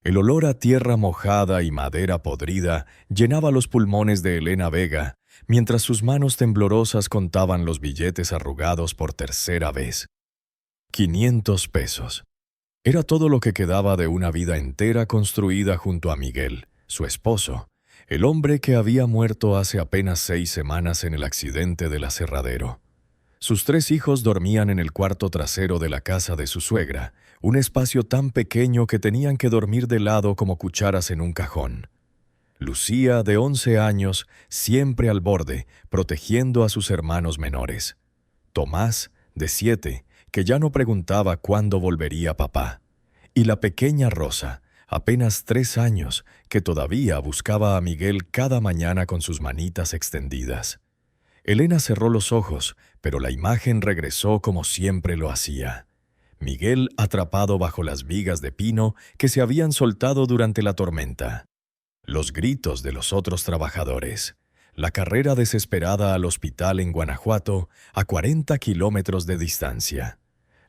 El olor a tierra mojada y madera podrida llenaba los pulmones de Elena Vega, mientras sus manos temblorosas contaban los billetes arrugados por tercera vez. 500 pesos. Era todo lo que quedaba de una vida entera construida junto a Miguel, su esposo, el hombre que había muerto hace apenas 6 semanas en el accidente del aserradero. Sus 3 hijos dormían en el cuarto trasero de la casa de su suegra, un espacio tan pequeño que tenían que dormir de lado como cucharas en un cajón. Lucía, de 11 años, siempre al borde, protegiendo a sus hermanos menores. Tomás, de 7, que ya no preguntaba cuándo volvería papá. Y la pequeña Rosa, apenas 3 años, que todavía buscaba a Miguel cada mañana con sus manitas extendidas. Elena cerró los ojos, pero la imagen regresó como siempre lo hacía. Miguel atrapado bajo las vigas de pino que se habían soltado durante la tormenta. Los gritos de los otros trabajadores. La carrera desesperada al hospital en Guanajuato, a 40 kilómetros de distancia.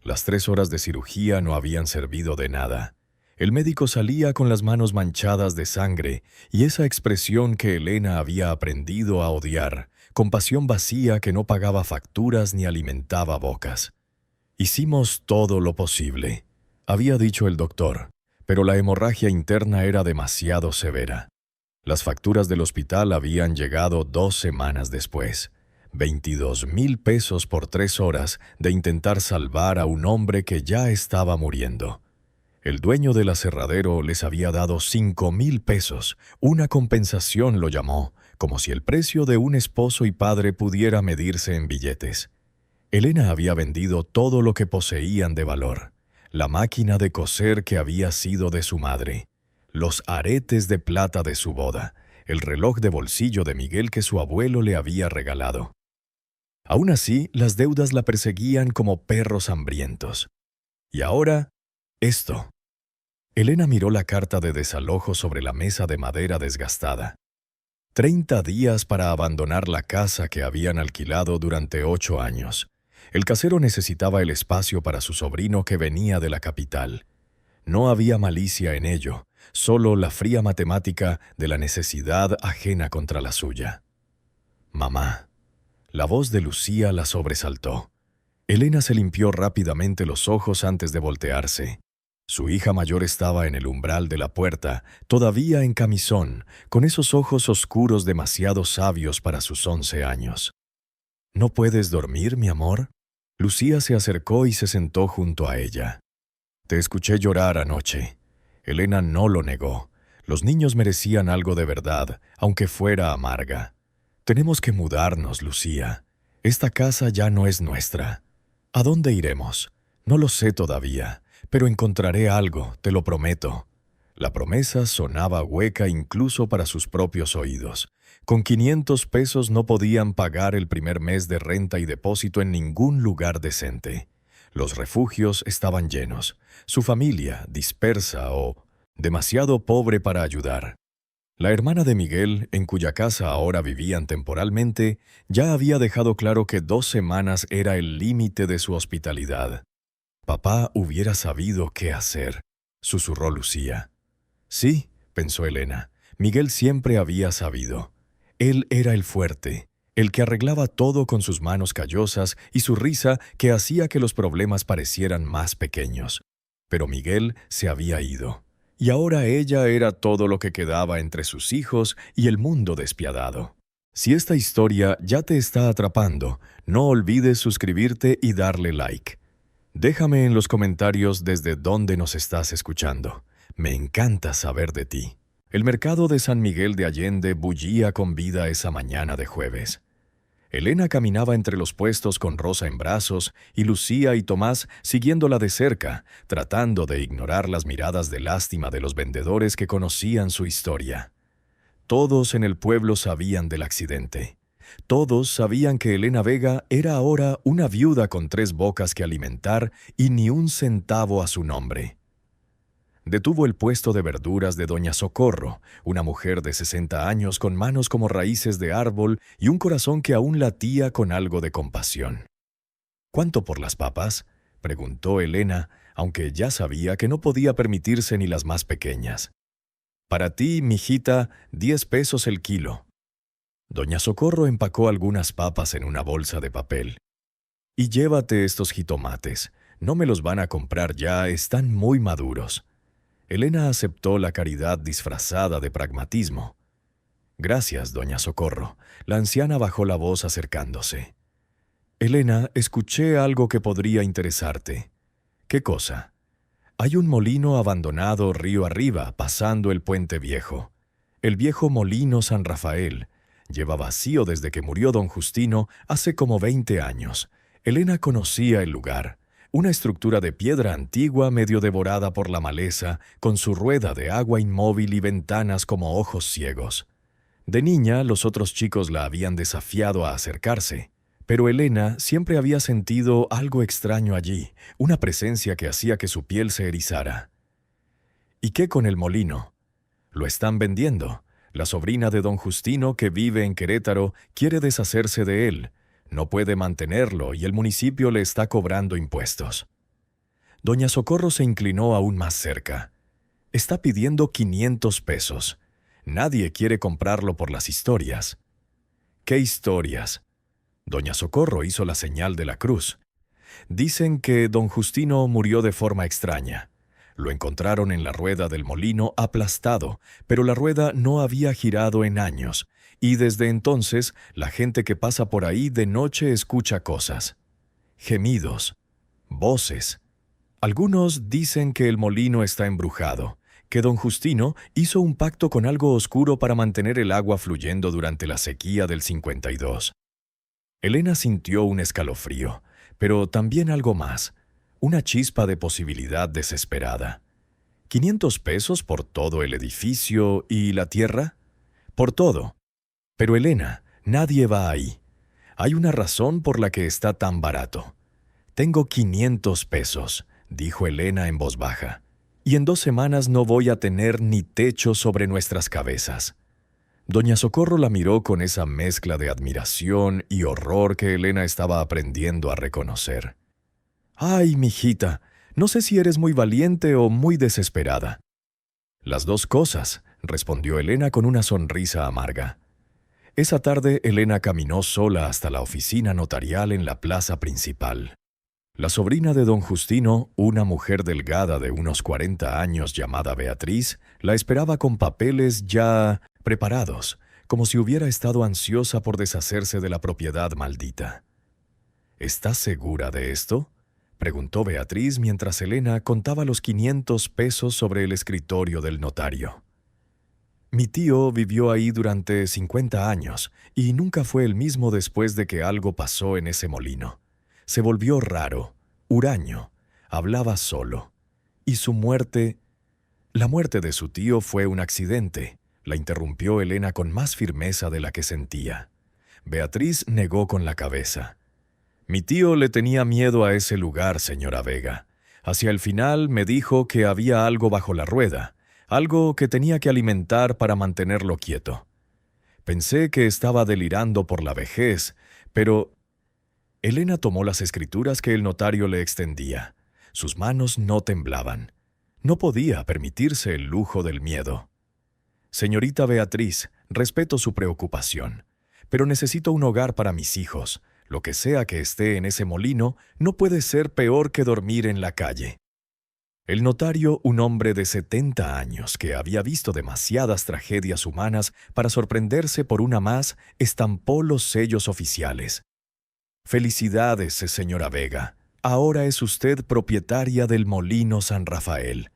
Las 3 horas de cirugía no habían servido de nada. El médico salía con las manos manchadas de sangre y esa expresión que Elena había aprendido a odiar, compasión vacía que no pagaba facturas ni alimentaba bocas. Hicimos todo lo posible, había dicho el doctor, pero la hemorragia interna era demasiado severa. Las facturas del hospital habían llegado 2 semanas después. 22,000 pesos por 3 horas de intentar salvar a un hombre que ya estaba muriendo. El dueño del aserradero les había dado 5,000 pesos, una compensación lo llamó, como si el precio de un esposo y padre pudiera medirse en billetes. Elena había vendido todo lo que poseían de valor, la máquina de coser que había sido de su madre, los aretes de plata de su boda, el reloj de bolsillo de Miguel que su abuelo le había regalado. Aún así, las deudas la perseguían como perros hambrientos. Y ahora, esto. Elena miró la carta de desalojo sobre la mesa de madera desgastada. 30 días para abandonar la casa que habían alquilado durante 8 años. El casero necesitaba el espacio para su sobrino que venía de la capital. No había malicia en ello, solo la fría matemática de la necesidad ajena contra la suya. «Mamá». La voz de Lucía la sobresaltó. Elena se limpió rápidamente los ojos antes de voltearse. Su hija mayor estaba en el umbral de la puerta, todavía en camisón, con esos ojos oscuros demasiado sabios para sus 11 años. «¿No puedes dormir, mi amor?» Lucía se acercó y se sentó junto a ella. «Te escuché llorar anoche». Elena no lo negó. Los niños merecían algo de verdad, aunque fuera amarga. «Tenemos que mudarnos, Lucía. Esta casa ya no es nuestra. ¿A dónde iremos? No lo sé todavía, pero encontraré algo, te lo prometo». La promesa sonaba hueca incluso para sus propios oídos. Con 500 pesos no podían pagar el primer mes de renta y depósito en ningún lugar decente. Los refugios estaban llenos, su familia dispersa o demasiado pobre para ayudar. La hermana de Miguel, en cuya casa ahora vivían temporalmente, ya había dejado claro que 2 semanas era el límite de su hospitalidad. «Papá hubiera sabido qué hacer», susurró Lucía. «Sí», pensó Elena, Miguel siempre había sabido. Él era el fuerte, el que arreglaba todo con sus manos callosas y su risa que hacía que los problemas parecieran más pequeños. Pero Miguel se había ido. Y ahora ella era todo lo que quedaba entre sus hijos y el mundo despiadado. Si esta historia ya te está atrapando, no olvides suscribirte y darle like. Déjame en los comentarios desde dónde nos estás escuchando. Me encanta saber de ti. El mercado de San Miguel de Allende bullía con vida esa mañana de jueves. Elena caminaba entre los puestos con Rosa en brazos y Lucía y Tomás siguiéndola de cerca, tratando de ignorar las miradas de lástima de los vendedores que conocían su historia. Todos en el pueblo sabían del accidente. Todos sabían que Elena Vega era ahora una viuda con 3 bocas que alimentar y ni un centavo a su nombre. Detuvo el puesto de verduras de doña Socorro, una mujer de 60 años con manos como raíces de árbol y un corazón que aún latía con algo de compasión. «¿Cuánto por las papas?», preguntó Elena, aunque ya sabía que no podía permitirse ni las más pequeñas. «Para ti, mijita, 10 pesos el kilo». Doña Socorro empacó algunas papas en una bolsa de papel. «Y llévate estos jitomates. No me los van a comprar ya, están muy maduros». Elena aceptó la caridad disfrazada de pragmatismo. «Gracias, doña Socorro». La anciana bajó la voz acercándose. «Elena, escuché algo que podría interesarte». «¿Qué cosa?» «Hay un molino abandonado río arriba, pasando el puente viejo. El viejo molino San Rafael. Lleva vacío desde que murió don Justino hace como 20 años. Elena conocía el lugar. Una estructura de piedra antigua medio devorada por la maleza, con su rueda de agua inmóvil y ventanas como ojos ciegos. De niña, los otros chicos la habían desafiado a acercarse, pero Elena siempre había sentido algo extraño allí, una presencia que hacía que su piel se erizara. ¿Y qué con el molino? Lo están vendiendo. La sobrina de don Justino, que vive en Querétaro, quiere deshacerse de él. No puede mantenerlo y el municipio le está cobrando impuestos». Doña Socorro se inclinó aún más cerca. «Está pidiendo 500 pesos. Nadie quiere comprarlo por las historias». «¿Qué historias?» Doña Socorro hizo la señal de la cruz. «Dicen que don Justino murió de forma extraña. Lo encontraron en la rueda del molino aplastado, pero la rueda no había girado en años, y desde entonces la gente que pasa por ahí de noche escucha cosas. Gemidos, voces. Algunos dicen que el molino está embrujado, que don Justino hizo un pacto con algo oscuro para mantener el agua fluyendo durante la sequía del 52. Elena sintió un escalofrío, pero también algo más, una chispa de posibilidad desesperada. ¿500 pesos por todo el edificio y la tierra? Por todo. Pero Elena, nadie va ahí. Hay una razón por la que está tan barato. «Tengo 500 pesos», dijo Elena en voz baja, «y en 2 semanas no voy a tener ni techo sobre nuestras cabezas». Doña Socorro la miró con esa mezcla de admiración y horror que Elena estaba aprendiendo a reconocer. «Ay, mijita, no sé si eres muy valiente o muy desesperada». «Las dos cosas», respondió Elena con una sonrisa amarga. Esa tarde Elena caminó sola hasta la oficina notarial en la plaza principal. La sobrina de don Justino, una mujer delgada de unos 40 años llamada Beatriz, la esperaba con papeles ya preparados, como si hubiera estado ansiosa por deshacerse de la propiedad maldita. «¿Estás segura de esto?», preguntó Beatriz mientras Elena contaba los 500 pesos sobre el escritorio del notario. «Mi tío vivió ahí durante 50 años y nunca fue el mismo después de que algo pasó en ese molino. Se volvió raro, huraño, hablaba solo. Y su muerte... La muerte de su tío fue un accidente», la interrumpió Elena con más firmeza de la que sentía. Beatriz negó con la cabeza. «Mi tío le tenía miedo a ese lugar, señora Vega. Hacia el final me dijo que había algo bajo la rueda, algo que tenía que alimentar para mantenerlo quieto. Pensé que estaba delirando por la vejez, pero...» Elena tomó las escrituras que el notario le extendía. Sus manos no temblaban. No podía permitirse el lujo del miedo. «Señorita Beatriz, respeto su preocupación, pero necesito un hogar para mis hijos. Lo que sea que esté en ese molino no puede ser peor que dormir en la calle». El notario, un hombre de 70 años que había visto demasiadas tragedias humanas para sorprenderse por una más, estampó los sellos oficiales. «Felicidades, señora Vega. Ahora es usted propietaria del molino San Rafael».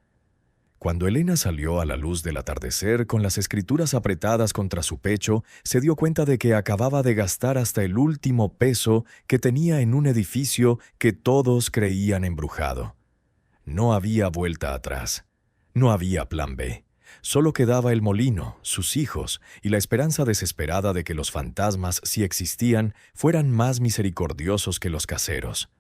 Cuando Elena salió a la luz del atardecer con las escrituras apretadas contra su pecho, se dio cuenta de que acababa de gastar hasta el último peso que tenía en un edificio que todos creían embrujado. No había vuelta atrás. No había plan B. Solo quedaba el molino, sus hijos y la esperanza desesperada de que los fantasmas, si existían, fueran más misericordiosos que los caseros.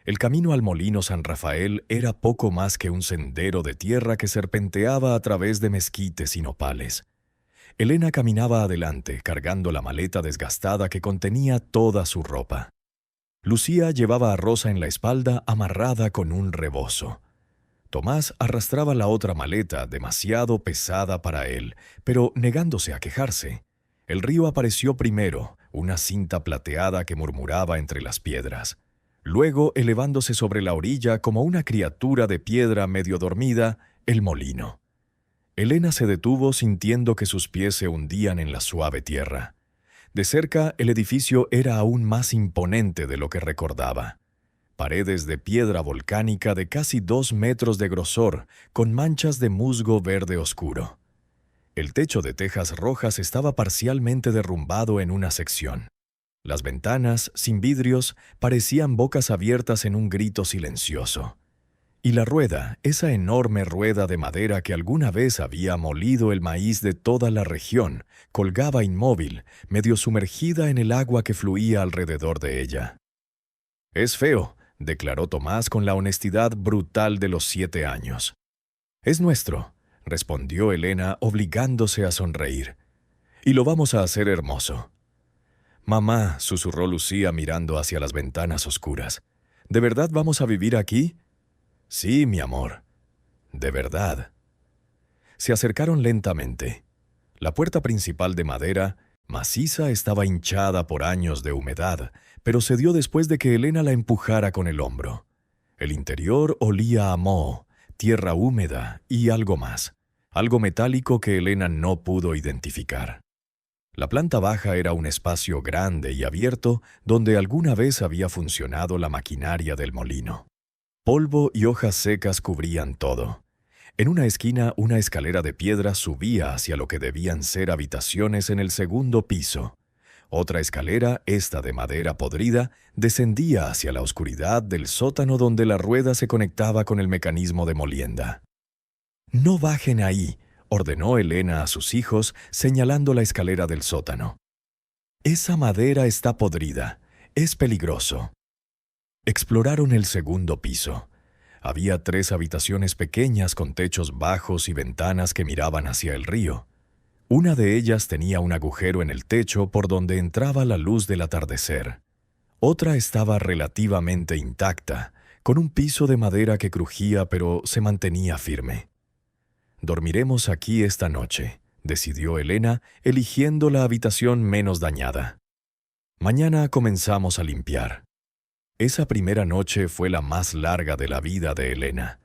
El camino al molino San Rafael era poco más que un sendero de tierra que serpenteaba a través de mezquites y nopales. Elena caminaba adelante, cargando la maleta desgastada que contenía toda su ropa. Lucía llevaba a Rosa en la espalda amarrada con un rebozo. Tomás arrastraba la otra maleta, demasiado pesada para él, pero negándose a quejarse. El río apareció primero, una cinta plateada que murmuraba entre las piedras. Luego, elevándose sobre la orilla como una criatura de piedra medio dormida, el molino. Elena se detuvo sintiendo que sus pies se hundían en la suave tierra. De cerca, el edificio era aún más imponente de lo que recordaba. Paredes de piedra volcánica de casi 2 metros de grosor, con manchas de musgo verde oscuro. El techo de tejas rojas estaba parcialmente derrumbado en una sección. Las ventanas, sin vidrios, parecían bocas abiertas en un grito silencioso. Y la rueda, esa enorme rueda de madera que alguna vez había molido el maíz de toda la región, colgaba inmóvil, medio sumergida en el agua que fluía alrededor de ella. «Es feo», declaró Tomás con la honestidad brutal de los 7 años. «Es nuestro», respondió Elena, obligándose a sonreír. «Y lo vamos a hacer hermoso». «Mamá», susurró Lucía mirando hacia las ventanas oscuras, «¿de verdad vamos a vivir aquí?» «Sí, mi amor. De verdad». Se acercaron lentamente. La puerta principal de madera, maciza, estaba hinchada por años de humedad, pero cedió después de que Elena la empujara con el hombro. El interior olía a moho, tierra húmeda y algo más, algo metálico que Elena no pudo identificar. La planta baja era un espacio grande y abierto donde alguna vez había funcionado la maquinaria del molino. Polvo y hojas secas cubrían todo. En una esquina, una escalera de piedra subía hacia lo que debían ser habitaciones en el segundo piso. Otra escalera, esta de madera podrida, descendía hacia la oscuridad del sótano donde la rueda se conectaba con el mecanismo de molienda. «No bajen ahí», ordenó Elena a sus hijos, señalando la escalera del sótano. «Esa madera está podrida. Es peligroso». Exploraron el segundo piso. Había 3 habitaciones pequeñas con techos bajos y ventanas que miraban hacia el río. Una de ellas tenía un agujero en el techo por donde entraba la luz del atardecer. Otra estaba relativamente intacta, con un piso de madera que crujía pero se mantenía firme. «Dormiremos aquí esta noche», decidió Elena, eligiendo la habitación menos dañada. «Mañana comenzamos a limpiar». Esa primera noche fue la más larga de la vida de Elena.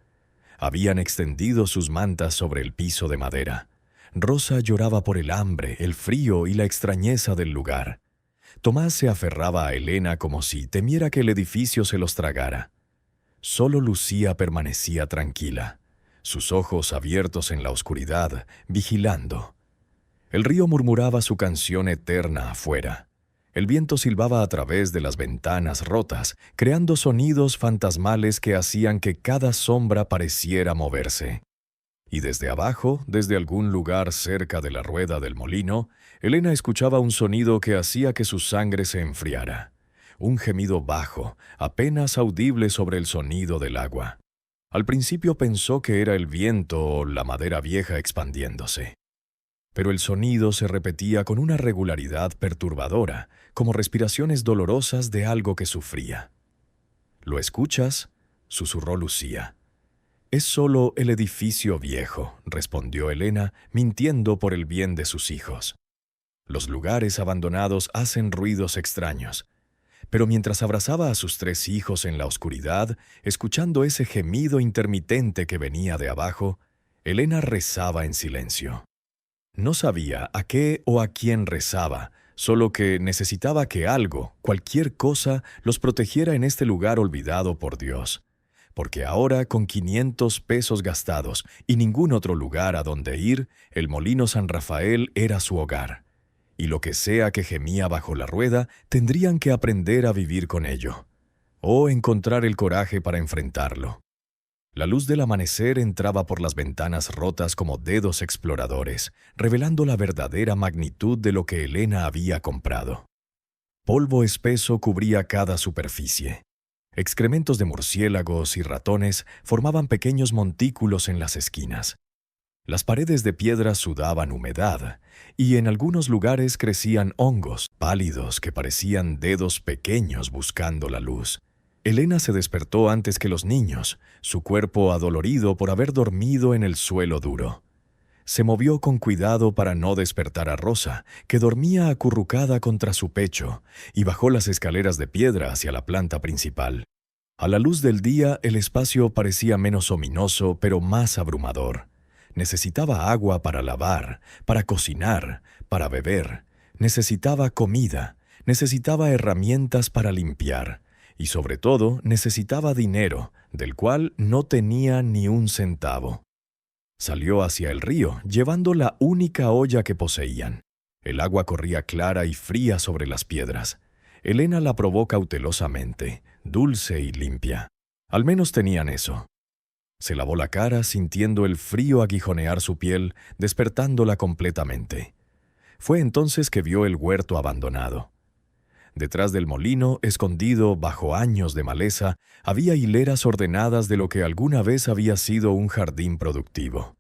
Habían extendido sus mantas sobre el piso de madera. Rosa lloraba por el hambre, el frío y la extrañeza del lugar. Tomás se aferraba a Elena como si temiera que el edificio se los tragara. Solo Lucía permanecía tranquila, sus ojos abiertos en la oscuridad, vigilando. El río murmuraba su canción eterna afuera. El viento silbaba a través de las ventanas rotas, creando sonidos fantasmales que hacían que cada sombra pareciera moverse. Y desde abajo, desde algún lugar cerca de la rueda del molino, Elena escuchaba un sonido que hacía que su sangre se enfriara. Un gemido bajo, apenas audible sobre el sonido del agua. Al principio pensó que era el viento o la madera vieja expandiéndose. Pero el sonido se repetía con una regularidad perturbadora, como respiraciones dolorosas de algo que sufría. «¿Lo escuchas?», susurró Lucía. «Es solo el edificio viejo», respondió Elena, mintiendo por el bien de sus hijos. «Los lugares abandonados hacen ruidos extraños». Pero mientras abrazaba a sus 3 hijos en la oscuridad, escuchando ese gemido intermitente que venía de abajo, Elena rezaba en silencio. No sabía a qué o a quién rezaba, solo que necesitaba que algo, cualquier cosa, los protegiera en este lugar olvidado por Dios. Porque ahora, con 500 pesos gastados y ningún otro lugar a donde ir, el Molino San Rafael era su hogar. Y lo que sea que gemía bajo la rueda, tendrían que aprender a vivir con ello. O encontrar el coraje para enfrentarlo. La luz del amanecer entraba por las ventanas rotas como dedos exploradores, revelando la verdadera magnitud de lo que Elena había comprado. Polvo espeso cubría cada superficie. Excrementos de murciélagos y ratones formaban pequeños montículos en las esquinas. Las paredes de piedra sudaban humedad, y en algunos lugares crecían hongos pálidos que parecían dedos pequeños buscando la luz. Elena se despertó antes que los niños, su cuerpo adolorido por haber dormido en el suelo duro. Se movió con cuidado para no despertar a Rosa, que dormía acurrucada contra su pecho, y bajó las escaleras de piedra hacia la planta principal. A la luz del día, el espacio parecía menos ominoso, pero más abrumador. Necesitaba agua para lavar, para cocinar, para beber. Necesitaba comida, necesitaba herramientas para limpiar. Y sobre todo, necesitaba dinero, del cual no tenía ni un centavo. Salió hacia el río, llevando la única olla que poseían. El agua corría clara y fría sobre las piedras. Elena la probó cautelosamente, dulce y limpia. Al menos tenían eso. Se lavó la cara sintiendo el frío aguijonear su piel, despertándola completamente. Fue entonces que vio el huerto abandonado. Detrás del molino, escondido bajo años de maleza, había hileras ordenadas de lo que alguna vez había sido un jardín productivo.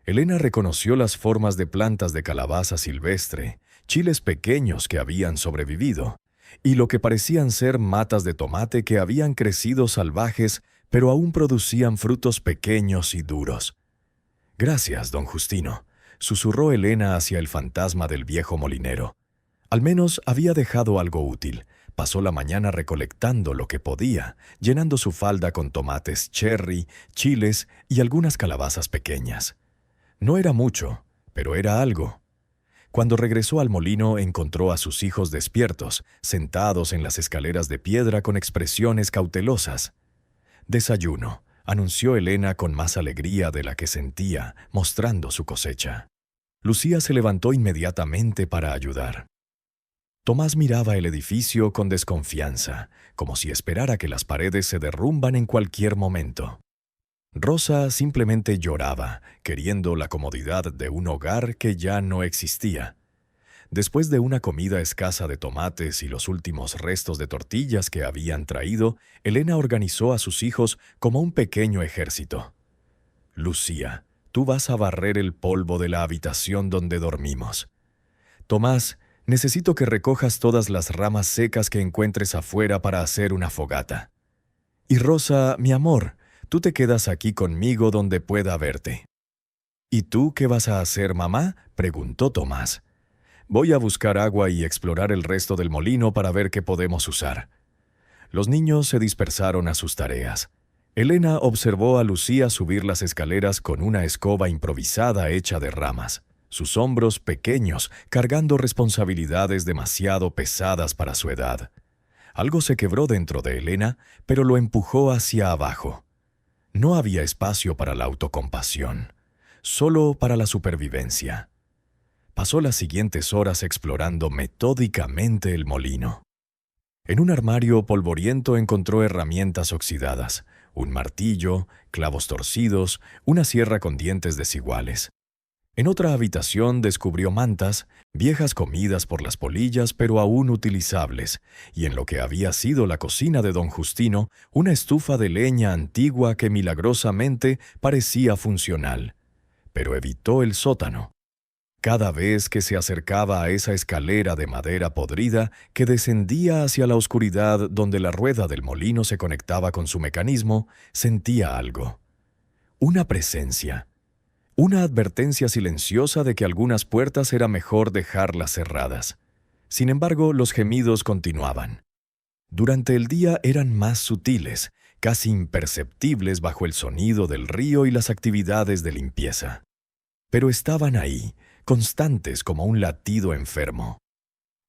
Elena reconoció las formas de plantas de calabaza silvestre, chiles pequeños que habían sobrevivido, y lo que parecían ser matas de tomate que habían crecido salvajes, pero aún producían frutos pequeños y duros. «Gracias, don Justino», susurró Elena hacia el fantasma del viejo molinero. Al menos había dejado algo útil. Pasó la mañana recolectando lo que podía, llenando su falda con tomates cherry, chiles y algunas calabazas pequeñas. No era mucho, pero era algo. Cuando regresó al molino, encontró a sus hijos despiertos, sentados en las escaleras de piedra con expresiones cautelosas. «Desayuno», anunció Elena con más alegría de la que sentía, mostrando su cosecha. Lucía se levantó inmediatamente para ayudar. Tomás miraba el edificio con desconfianza, como si esperara que las paredes se derrumban en cualquier momento. Rosa simplemente lloraba, queriendo la comodidad de un hogar que ya no existía. Después de una comida escasa de tomates y los últimos restos de tortillas que habían traído, Elena organizó a sus hijos como un pequeño ejército. «Lucía, tú vas a barrer el polvo de la habitación donde dormimos. Tomás, necesito que recojas todas las ramas secas que encuentres afuera para hacer una fogata. Y Rosa, mi amor, tú te quedas aquí conmigo donde pueda verte». «¿Y tú qué vas a hacer, mamá?», preguntó Tomás. «Voy a buscar agua y explorar el resto del molino para ver qué podemos usar». Los niños se dispersaron a sus tareas. Elena observó a Lucía subir las escaleras con una escoba improvisada hecha de ramas, sus hombros pequeños, cargando responsabilidades demasiado pesadas para su edad. Algo se quebró dentro de Elena, pero lo empujó hacia abajo. No había espacio para la autocompasión, solo para la supervivencia. Pasó las siguientes horas explorando metódicamente el molino. En un armario polvoriento encontró herramientas oxidadas, un martillo, clavos torcidos, una sierra con dientes desiguales. En otra habitación descubrió mantas, viejas comidas por las polillas pero aún utilizables, y en lo que había sido la cocina de don Justino, una estufa de leña antigua que milagrosamente parecía funcional. Pero evitó el sótano. Cada vez que se acercaba a esa escalera de madera podrida que descendía hacia la oscuridad donde la rueda del molino se conectaba con su mecanismo, sentía algo. Una presencia. Una advertencia silenciosa de que algunas puertas era mejor dejarlas cerradas. Sin embargo, los gemidos continuaban. Durante el día eran más sutiles, casi imperceptibles bajo el sonido del río y las actividades de limpieza. Pero estaban ahí, constantes como un latido enfermo.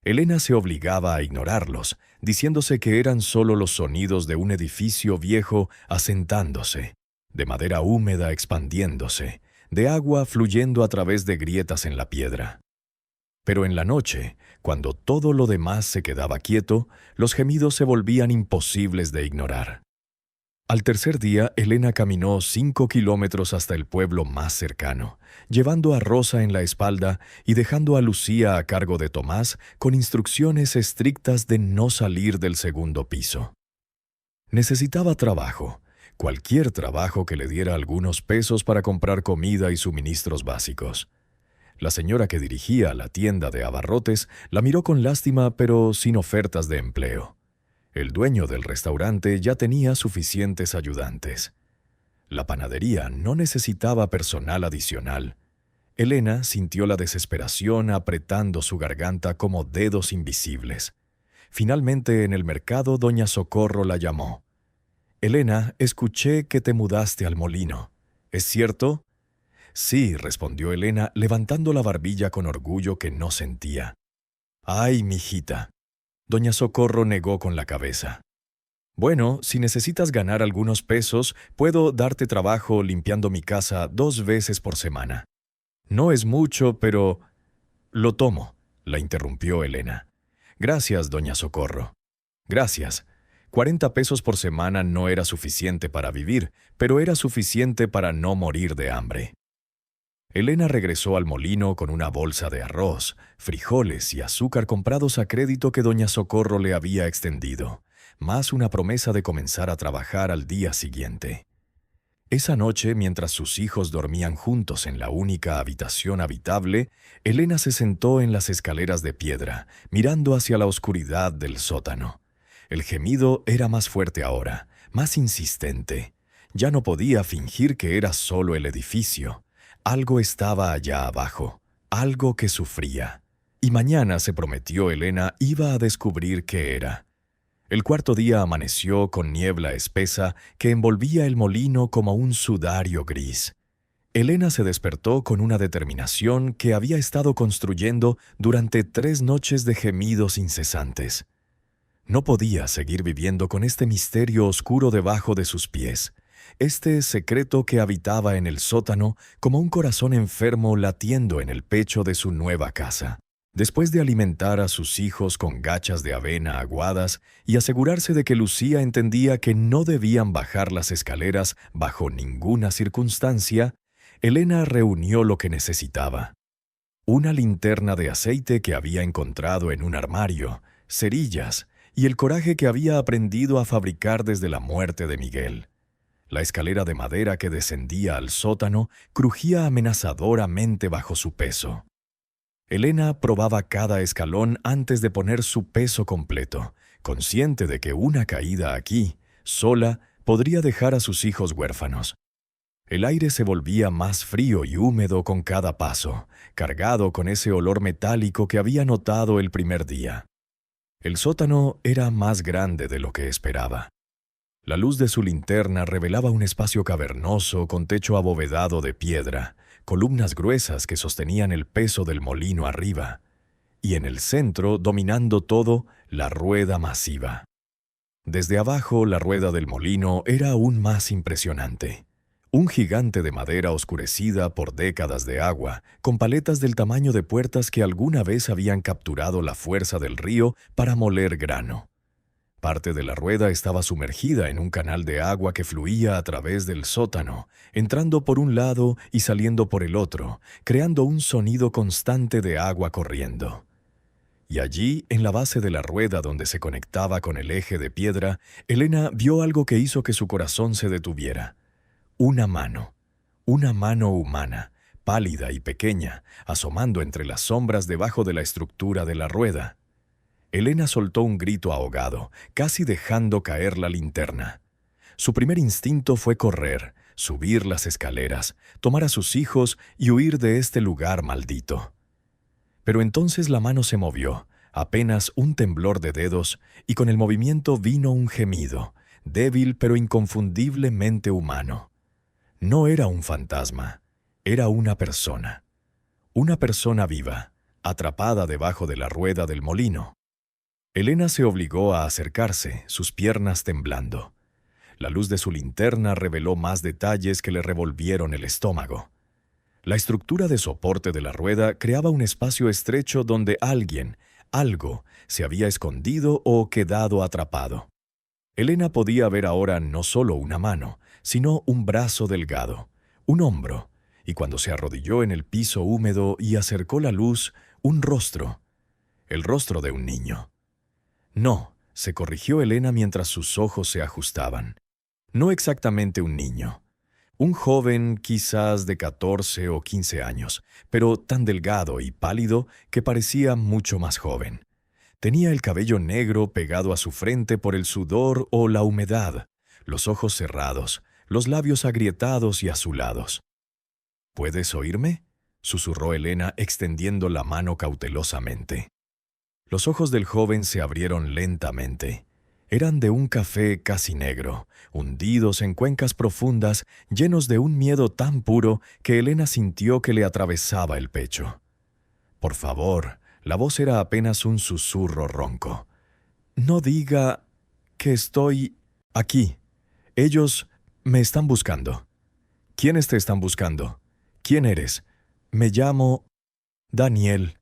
Elena se obligaba a ignorarlos, diciéndose que eran solo los sonidos de un edificio viejo asentándose, de madera húmeda expandiéndose, de agua fluyendo a través de grietas en la piedra. Pero en la noche, cuando todo lo demás se quedaba quieto, los gemidos se volvían imposibles de ignorar. Al tercer día, Elena caminó 5 kilómetros hasta el pueblo más cercano, llevando a Rosa en la espalda y dejando a Lucía a cargo de Tomás con instrucciones estrictas de no salir del segundo piso. Necesitaba trabajo, cualquier trabajo que le diera algunos pesos para comprar comida y suministros básicos. La señora que dirigía la tienda de abarrotes la miró con lástima pero sin ofertas de empleo. El dueño del restaurante ya tenía suficientes ayudantes. La panadería no necesitaba personal adicional. Elena sintió la desesperación apretando su garganta como dedos invisibles. Finalmente, en el mercado, doña Socorro la llamó. «Elena, escuché que te mudaste al molino. ¿Es cierto?» «Sí», respondió Elena, levantando la barbilla con orgullo que no sentía. «Ay, mijita». Doña Socorro negó con la cabeza. «Bueno, si necesitas ganar algunos pesos, puedo darte trabajo limpiando mi casa 2 veces por semana. No es mucho, pero...» «Lo tomo», la interrumpió Elena. «Gracias, doña Socorro». «Gracias». 40 pesos por semana no era suficiente para vivir, pero era suficiente para no morir de hambre. Elena regresó al molino con una bolsa de arroz, frijoles y azúcar comprados a crédito que doña Socorro le había extendido, más una promesa de comenzar a trabajar al día siguiente. Esa noche, mientras sus hijos dormían juntos en la única habitación habitable, Elena se sentó en las escaleras de piedra, mirando hacia la oscuridad del sótano. El gemido era más fuerte ahora, más insistente. Ya no podía fingir que era solo el edificio. Algo estaba allá abajo, algo que sufría. Y mañana, se prometió Elena, iba a descubrir qué era. El cuarto día amaneció con niebla espesa que envolvía el molino como un sudario gris. Elena se despertó con una determinación que había estado construyendo durante 3 noches de gemidos incesantes. No podía seguir viviendo con este misterio oscuro debajo de sus pies, este secreto que habitaba en el sótano como un corazón enfermo latiendo en el pecho de su nueva casa. Después de alimentar a sus hijos con gachas de avena aguadas y asegurarse de que Lucía entendía que no debían bajar las escaleras bajo ninguna circunstancia, Elena reunió lo que necesitaba. Una linterna de aceite que había encontrado en un armario, cerillas y el coraje que había aprendido a fabricar desde la muerte de Miguel. La escalera de madera que descendía al sótano crujía amenazadoramente bajo su peso. Elena probaba cada escalón antes de poner su peso completo, consciente de que una caída aquí, sola, podría dejar a sus hijos huérfanos. El aire se volvía más frío y húmedo con cada paso, cargado con ese olor metálico que había notado el primer día. El sótano era más grande de lo que esperaba. La luz de su linterna revelaba un espacio cavernoso con techo abovedado de piedra, columnas gruesas que sostenían el peso del molino arriba, y en el centro, dominando todo, la rueda masiva. Desde abajo, la rueda del molino era aún más impresionante. Un gigante de madera oscurecida por décadas de agua, con paletas del tamaño de puertas que alguna vez habían capturado la fuerza del río para moler grano. Parte de la rueda estaba sumergida en un canal de agua que fluía a través del sótano, entrando por un lado y saliendo por el otro, creando un sonido constante de agua corriendo. Y allí, en la base de la rueda donde se conectaba con el eje de piedra, Elena vio algo que hizo que su corazón se detuviera. Una mano humana, pálida y pequeña, asomando entre las sombras debajo de la estructura de la rueda. Elena soltó un grito ahogado, casi dejando caer la linterna. Su primer instinto fue correr, subir las escaleras, tomar a sus hijos y huir de este lugar maldito. Pero entonces la mano se movió, apenas un temblor de dedos, y con el movimiento vino un gemido, débil pero inconfundiblemente humano. No era un fantasma, era una persona viva, atrapada debajo de la rueda del molino. Elena se obligó a acercarse, sus piernas temblando. La luz de su linterna reveló más detalles que le revolvieron el estómago. La estructura de soporte de la rueda creaba un espacio estrecho donde alguien, algo, se había escondido o quedado atrapado. Elena podía ver ahora no solo una mano, sino un brazo delgado, un hombro, y cuando se arrodilló en el piso húmedo y acercó la luz, un rostro, el rostro de un niño. No, se corrigió Elena mientras sus ojos se ajustaban. No exactamente un niño. Un joven quizás de 14 o 15 años, pero tan delgado y pálido que parecía mucho más joven. Tenía el cabello negro pegado a su frente por el sudor o la humedad, los ojos cerrados, los labios agrietados y azulados. —¿Puedes oírme? —susurró Elena extendiendo la mano cautelosamente. Los ojos del joven se abrieron lentamente. Eran de un café casi negro, hundidos en cuencas profundas, llenos de un miedo tan puro que Elena sintió que le atravesaba el pecho. —Por favor. La voz era apenas un susurro ronco. —No diga que estoy aquí. Ellos me están buscando. —¿Quiénes te están buscando? ¿Quién eres? —Me llamo Daniel.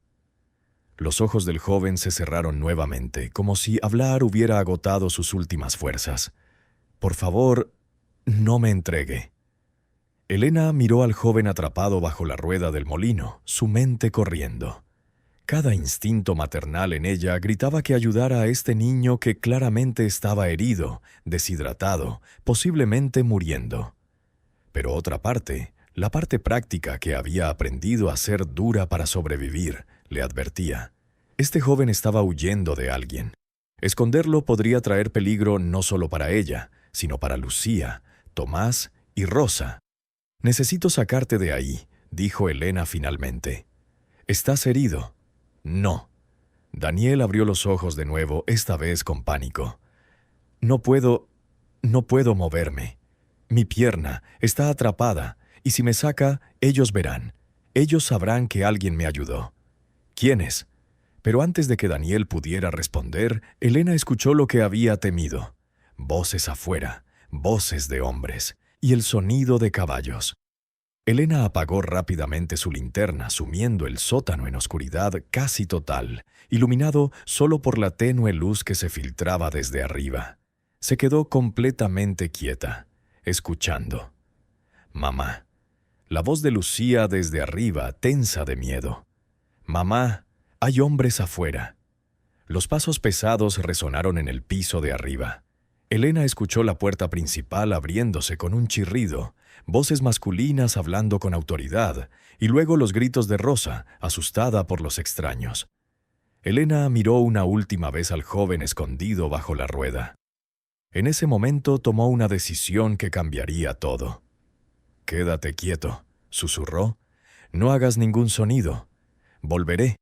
Los ojos del joven se cerraron nuevamente, como si hablar hubiera agotado sus últimas fuerzas. —Por favor, no me entregue. Elena miró al joven atrapado bajo la rueda del molino, su mente corriendo. Cada instinto maternal en ella gritaba que ayudara a este niño que claramente estaba herido, deshidratado, posiblemente muriendo. Pero otra parte, la parte práctica que había aprendido a ser dura para sobrevivir, le advertía. Este joven estaba huyendo de alguien. Esconderlo podría traer peligro no solo para ella, sino para Lucía, Tomás y Rosa. —Necesito sacarte de ahí —dijo Elena finalmente. —¿Estás herido? —No. Daniel abrió los ojos de nuevo, esta vez con pánico. No puedo moverme. Mi pierna está atrapada, y si me saca, ellos verán. Ellos sabrán que alguien me ayudó. —¿Quiénes? Pero antes de que Daniel pudiera responder, Elena escuchó lo que había temido. Voces afuera, voces de hombres, y el sonido de caballos. Elena apagó rápidamente su linterna, sumiendo el sótano en oscuridad casi total, iluminado solo por la tenue luz que se filtraba desde arriba. Se quedó completamente quieta, escuchando. —Mamá. La voz de Lucía desde arriba, tensa de miedo. —Mamá, hay hombres afuera. Los pasos pesados resonaron en el piso de arriba. Elena escuchó la puerta principal abriéndose con un chirrido, voces masculinas hablando con autoridad, y luego los gritos de Rosa, asustada por los extraños. Elena miró una última vez al joven escondido bajo la rueda. En ese momento tomó una decisión que cambiaría todo. —Quédate quieto —susurró—. No hagas ningún sonido. Volveré.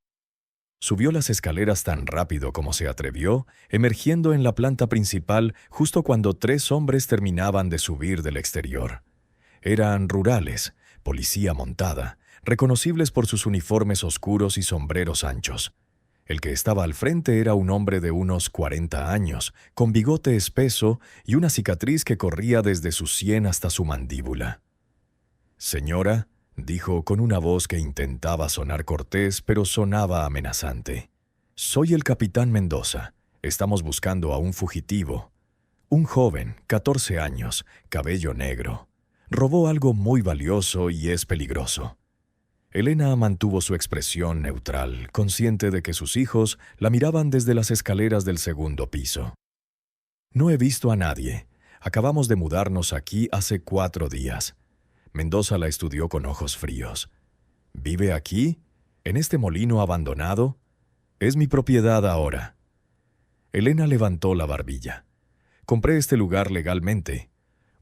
Subió las escaleras tan rápido como se atrevió, emergiendo en la planta principal justo cuando 3 hombres terminaban de subir del exterior. Eran rurales, policía montada, reconocibles por sus uniformes oscuros y sombreros anchos. El que estaba al frente era un hombre de unos 40 años, con bigote espeso y una cicatriz que corría desde su sien hasta su mandíbula. —Señora —dijo con una voz que intentaba sonar cortés, pero sonaba amenazante—, soy el capitán Mendoza. Estamos buscando a un fugitivo. Un joven, 14 años, cabello negro. Robó algo muy valioso y es peligroso. Elena mantuvo su expresión neutral, consciente de que sus hijos la miraban desde las escaleras del segundo piso. —No he visto a nadie. Acabamos de mudarnos aquí hace 4 días. Mendoza la estudió con ojos fríos. —¿Vive aquí? ¿En este molino abandonado? Es mi propiedad ahora. Elena levantó la barbilla. —Compré este lugar legalmente.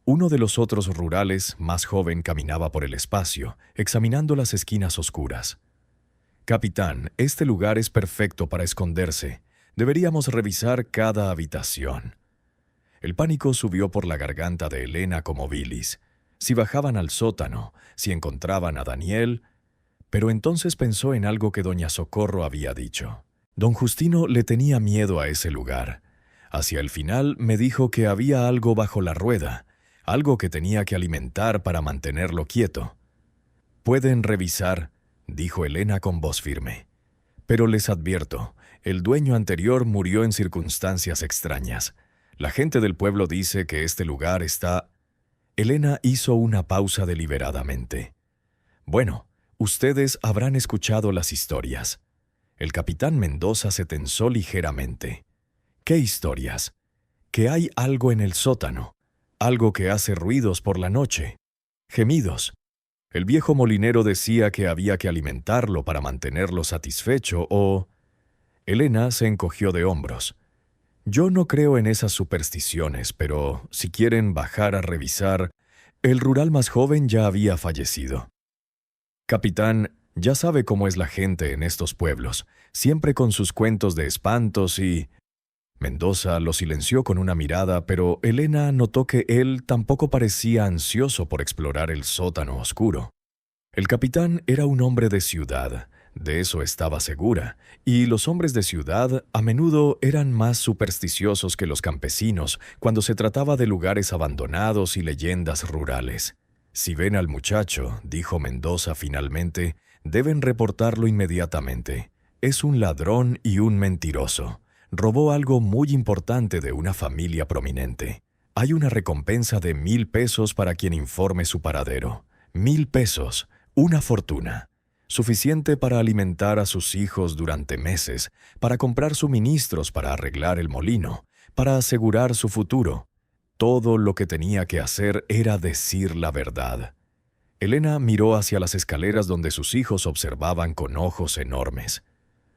Uno de los otros rurales, más joven, caminaba por el espacio, examinando las esquinas oscuras. —Capitán, este lugar es perfecto para esconderse. Deberíamos revisar cada habitación. El pánico subió por la garganta de Elena como bilis. Si bajaban al sótano, si encontraban a Daniel. Pero entonces pensó en algo que doña Socorro había dicho. Don Justino le tenía miedo a ese lugar. Hacia el final me dijo que había algo bajo la rueda, algo que tenía que alimentar para mantenerlo quieto. —Pueden revisar —dijo Elena con voz firme—. Pero les advierto, el dueño anterior murió en circunstancias extrañas. La gente del pueblo dice que este lugar está... Elena hizo una pausa deliberadamente. —Bueno, ustedes habrán escuchado las historias. El capitán Mendoza se tensó ligeramente. —¿Qué historias? —Que hay algo en el sótano. Algo que hace ruidos por la noche. Gemidos. El viejo molinero decía que había que alimentarlo para mantenerlo satisfecho o... Elena se encogió de hombros. Yo no creo en esas supersticiones, pero si quieren bajar a revisar, el rural más joven ya había fallecido. Capitán, ya sabe cómo es la gente en estos pueblos, siempre con sus cuentos de espantos y... Mendoza lo silenció con una mirada, pero Elena notó que él tampoco parecía ansioso por explorar el sótano oscuro. El capitán era un hombre de ciudad, de eso estaba segura, y los hombres de ciudad a menudo eran más supersticiosos que los campesinos cuando se trataba de lugares abandonados y leyendas rurales. Si ven al muchacho, dijo Mendoza finalmente, deben reportarlo inmediatamente. Es un ladrón y un mentiroso. Robó algo muy importante de una familia prominente. Hay una recompensa de 1,000 pesos para quien informe su paradero. 1,000 pesos, una fortuna. Suficiente para alimentar a sus hijos durante meses, para comprar suministros para arreglar el molino, para asegurar su futuro. Todo lo que tenía que hacer era decir la verdad. Elena miró hacia las escaleras donde sus hijos observaban con ojos enormes.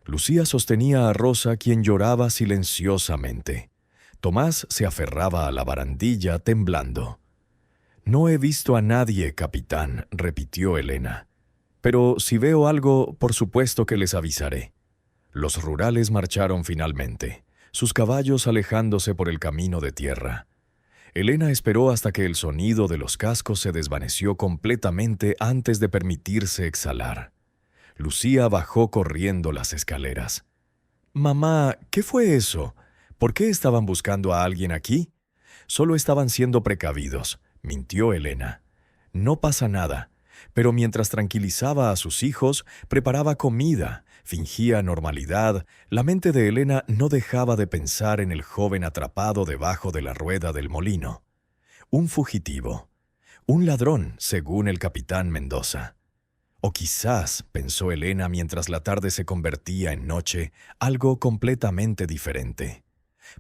Lucía sostenía a Rosa, quien lloraba silenciosamente. Tomás se aferraba a la barandilla, temblando. «No he visto a nadie, capitán», repitió Elena. «Pero si veo algo, por supuesto que les avisaré». Los rurales marcharon finalmente, sus caballos alejándose por el camino de tierra. Elena esperó hasta que el sonido de los cascos se desvaneció completamente antes de permitirse exhalar. Lucía bajó corriendo las escaleras. «Mamá, ¿qué fue eso? ¿Por qué estaban buscando a alguien aquí?» «Solo estaban siendo precavidos», mintió Elena. «No pasa nada». Pero mientras tranquilizaba a sus hijos, preparaba comida, fingía normalidad, la mente de Elena no dejaba de pensar en el joven atrapado debajo de la rueda del molino. Un fugitivo. Un ladrón, según el capitán Mendoza. O quizás, pensó Elena mientras la tarde se convertía en noche, algo completamente diferente.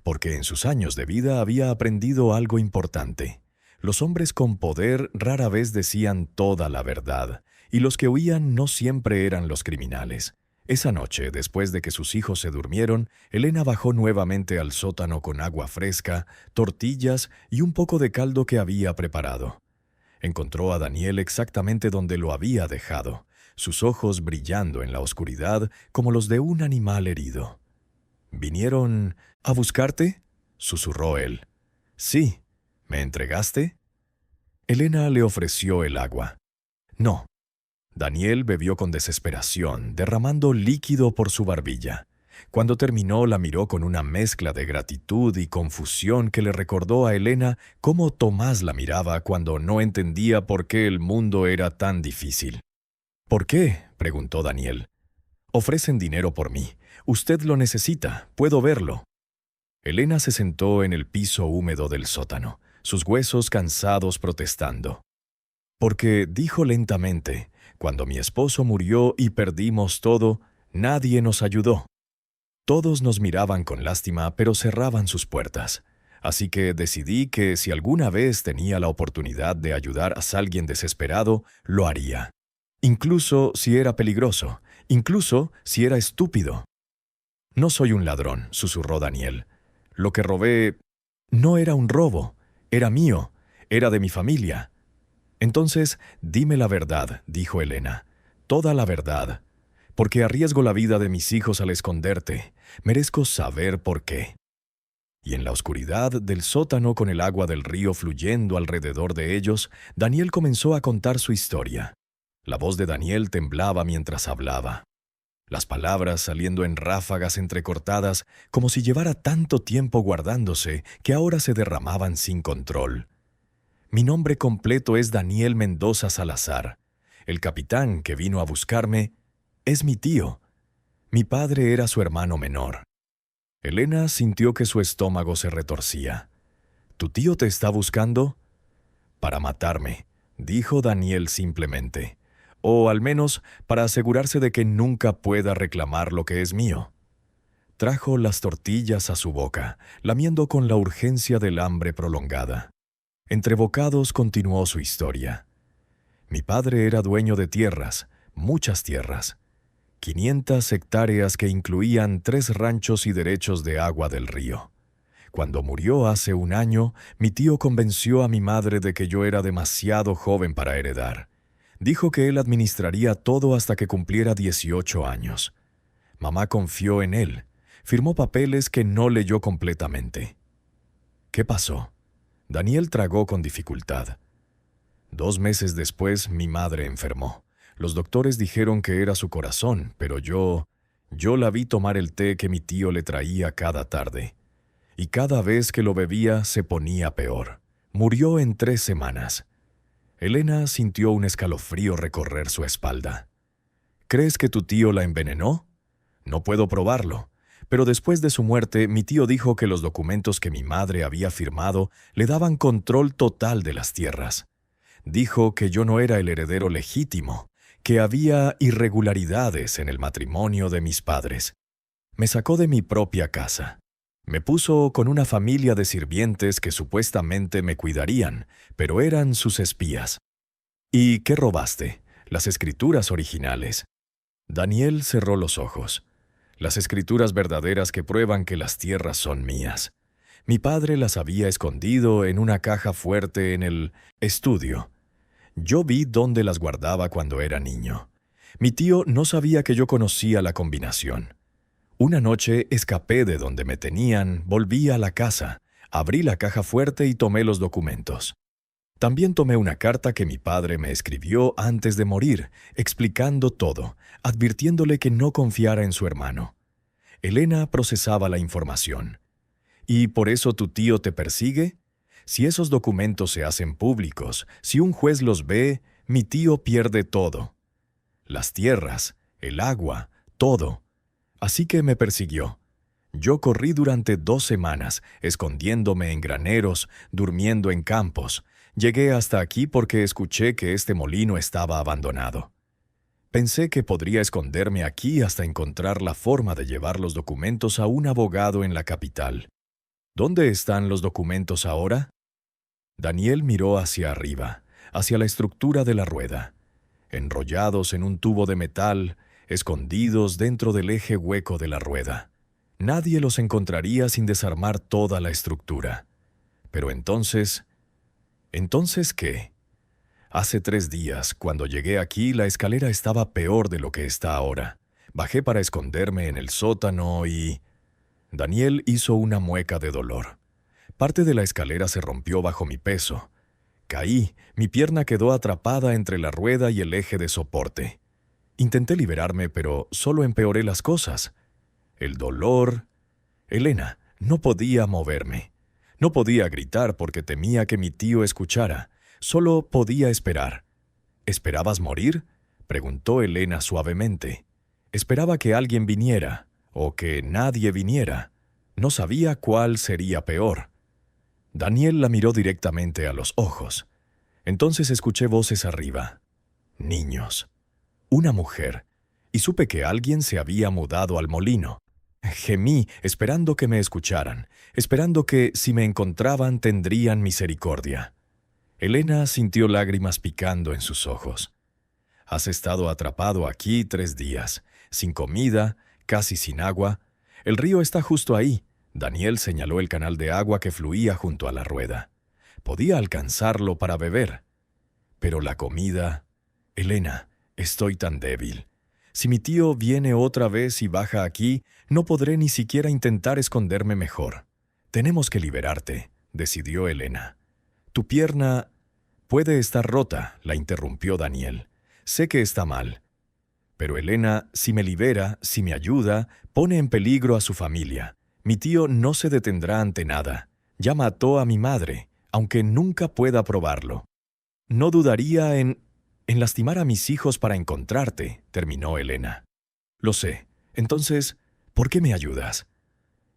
Porque en sus años de vida había aprendido algo importante. Los hombres con poder rara vez decían toda la verdad, y los que huían no siempre eran los criminales. Esa noche, después de que sus hijos se durmieron, Elena bajó nuevamente al sótano con agua fresca, tortillas y un poco de caldo que había preparado. Encontró a Daniel exactamente donde lo había dejado, sus ojos brillando en la oscuridad como los de un animal herido. «¿Vinieron a buscarte?», susurró él. «Sí. ¿Me entregaste?». Elena le ofreció el agua. «No». Daniel bebió con desesperación, derramando líquido por su barbilla. Cuando terminó, la miró con una mezcla de gratitud y confusión que le recordó a Elena cómo Tomás la miraba cuando no entendía por qué el mundo era tan difícil. «¿Por qué?», preguntó Daniel. «Ofrecen dinero por mí. Usted lo necesita. Puedo verlo». Elena se sentó en el piso húmedo del sótano, sus huesos cansados protestando. «Porque», dijo lentamente, «cuando mi esposo murió y perdimos todo, nadie nos ayudó. Todos nos miraban con lástima, pero cerraban sus puertas. Así que decidí que si alguna vez tenía la oportunidad de ayudar a alguien desesperado, lo haría. Incluso si era peligroso, incluso si era estúpido». «No soy un ladrón», susurró Daniel. «Lo que robé no era un robo, era mío, era de mi familia». «Entonces, dime la verdad», dijo Elena, «toda la verdad. Porque arriesgo la vida de mis hijos al esconderte. Merezco saber por qué». Y en la oscuridad del sótano, con el agua del río fluyendo alrededor de ellos, Daniel comenzó a contar su historia. La voz de Daniel temblaba mientras hablaba. Las palabras saliendo en ráfagas entrecortadas, como si llevara tanto tiempo guardándose que ahora se derramaban sin control. «Mi nombre completo es Daniel Mendoza Salazar. El capitán que vino a buscarme es mi tío. Mi padre era su hermano menor». Elena sintió que su estómago se retorcía. «¿Tu tío te está buscando?» «Para matarme», dijo Daniel simplemente. «O al menos para asegurarse de que nunca pueda reclamar lo que es mío». Trajo las tortillas a su boca, lamiendo con la urgencia del hambre prolongada. Entre bocados continuó su historia. «Mi padre era dueño de tierras, muchas tierras. 500 hectáreas que incluían 3 ranchos y derechos de agua del río. Cuando murió hace un año, mi tío convenció a mi madre de que yo era demasiado joven para heredar. Dijo que él administraría todo hasta que cumpliera 18 años. Mamá confió en él. Firmó papeles que no leyó completamente. ¿Qué pasó? Daniel tragó con dificultad. 2 meses después, mi madre enfermó. Los doctores dijeron que era su corazón, pero yo la vi tomar el té que mi tío le traía cada tarde. Y cada vez que lo bebía se ponía peor. Murió en 3 semanas. Elena sintió un escalofrío recorrer su espalda. ¿Crees que tu tío la envenenó? No puedo probarlo. Pero después de su muerte, mi tío dijo que los documentos que mi madre había firmado le daban control total de las tierras. Dijo que yo no era el heredero legítimo, que había irregularidades en el matrimonio de mis padres. Me sacó de mi propia casa. Me puso con una familia de sirvientes que supuestamente me cuidarían, pero eran sus espías. ¿Y qué robaste? Las escrituras originales. Daniel cerró los ojos. Las escrituras verdaderas que prueban que las tierras son mías. Mi padre las había escondido en una caja fuerte en el estudio. Yo vi dónde las guardaba cuando era niño. Mi tío no sabía que yo conocía la combinación. Una noche escapé de donde me tenían, volví a la casa, abrí la caja fuerte y tomé los documentos. También tomé una carta que mi padre me escribió antes de morir, explicando todo, advirtiéndole que no confiara en su hermano. Elena procesaba la información. ¿Y por eso tu tío te persigue? Si esos documentos se hacen públicos, si un juez los ve, mi tío pierde todo. Las tierras, el agua, todo. Así que me persiguió. Yo corrí durante 2 semanas, escondiéndome en graneros, durmiendo en campos. Llegué hasta aquí porque escuché que este molino estaba abandonado. Pensé que podría esconderme aquí hasta encontrar la forma de llevar los documentos a un abogado en la capital. ¿Dónde están los documentos ahora? Daniel miró hacia arriba, hacia la estructura de la rueda. Enrollados en un tubo de metal, escondidos dentro del eje hueco de la rueda. Nadie los encontraría sin desarmar toda la estructura. Pero entonces... ¿Entonces qué? Hace 3 días, cuando llegué aquí, la escalera estaba peor de lo que está ahora. Bajé para esconderme en el sótano y... Daniel hizo una mueca de dolor. Parte de la escalera se rompió bajo mi peso. Caí, mi pierna quedó atrapada entre la rueda y el eje de soporte. Intenté liberarme, pero solo empeoré las cosas. El dolor... Elena, no podía moverme. No podía gritar porque temía que mi tío escuchara. Solo podía esperar. ¿Esperabas morir?, preguntó Elena suavemente. Esperaba que alguien viniera, o que nadie viniera. No sabía cuál sería peor. Daniel la miró directamente a los ojos. Entonces escuché voces arriba. Niños. Una mujer. Y supe que alguien se había mudado al molino. Gemí, esperando que me escucharan, esperando que, si me encontraban, tendrían misericordia. Elena sintió lágrimas picando en sus ojos. Has estado atrapado aquí 3 días, sin comida, casi sin agua. El río está justo ahí. Daniel señaló el canal de agua que fluía junto a la rueda. Podía alcanzarlo para beber. Pero la comida... Elena, estoy tan débil. Si mi tío viene otra vez y baja aquí, no podré ni siquiera intentar esconderme mejor. Tenemos que liberarte, decidió Elena. Tu pierna puede estar rota, la interrumpió Daniel. Sé que está mal. Pero Elena, si me libera, si me ayuda, pone en peligro a su familia. Mi tío no se detendrá ante nada. Ya mató a mi madre, aunque nunca pueda probarlo. No dudaría en lastimar a mis hijos para encontrarte, terminó Elena. Lo sé. Entonces, ¿por qué me ayudas?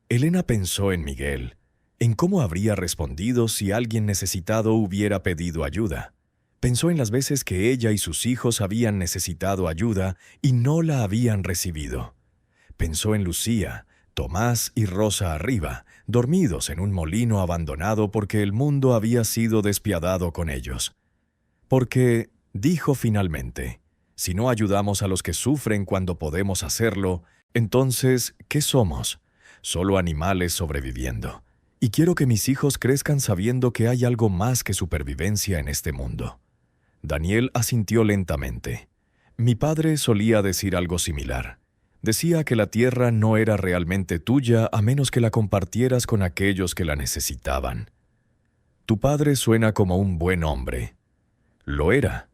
Elena pensó en Miguel, en cómo habría respondido si alguien necesitado hubiera pedido ayuda. Pensó en las veces que ella y sus hijos habían necesitado ayuda y no la habían recibido. Pensó en Lucía, Tomás y Rosa arriba, dormidos en un molino abandonado porque el mundo había sido despiadado con ellos. Porque, dijo finalmente, Si no ayudamos a los que sufren cuando podemos hacerlo, entonces, ¿qué somos? Solo animales sobreviviendo. Y quiero que mis hijos crezcan sabiendo que hay algo más que supervivencia en este mundo. Daniel asintió lentamente. Mi padre solía decir algo similar. Decía que la tierra no era realmente tuya a menos que la compartieras con aquellos que la necesitaban. Tu padre suena como un buen hombre. Lo era.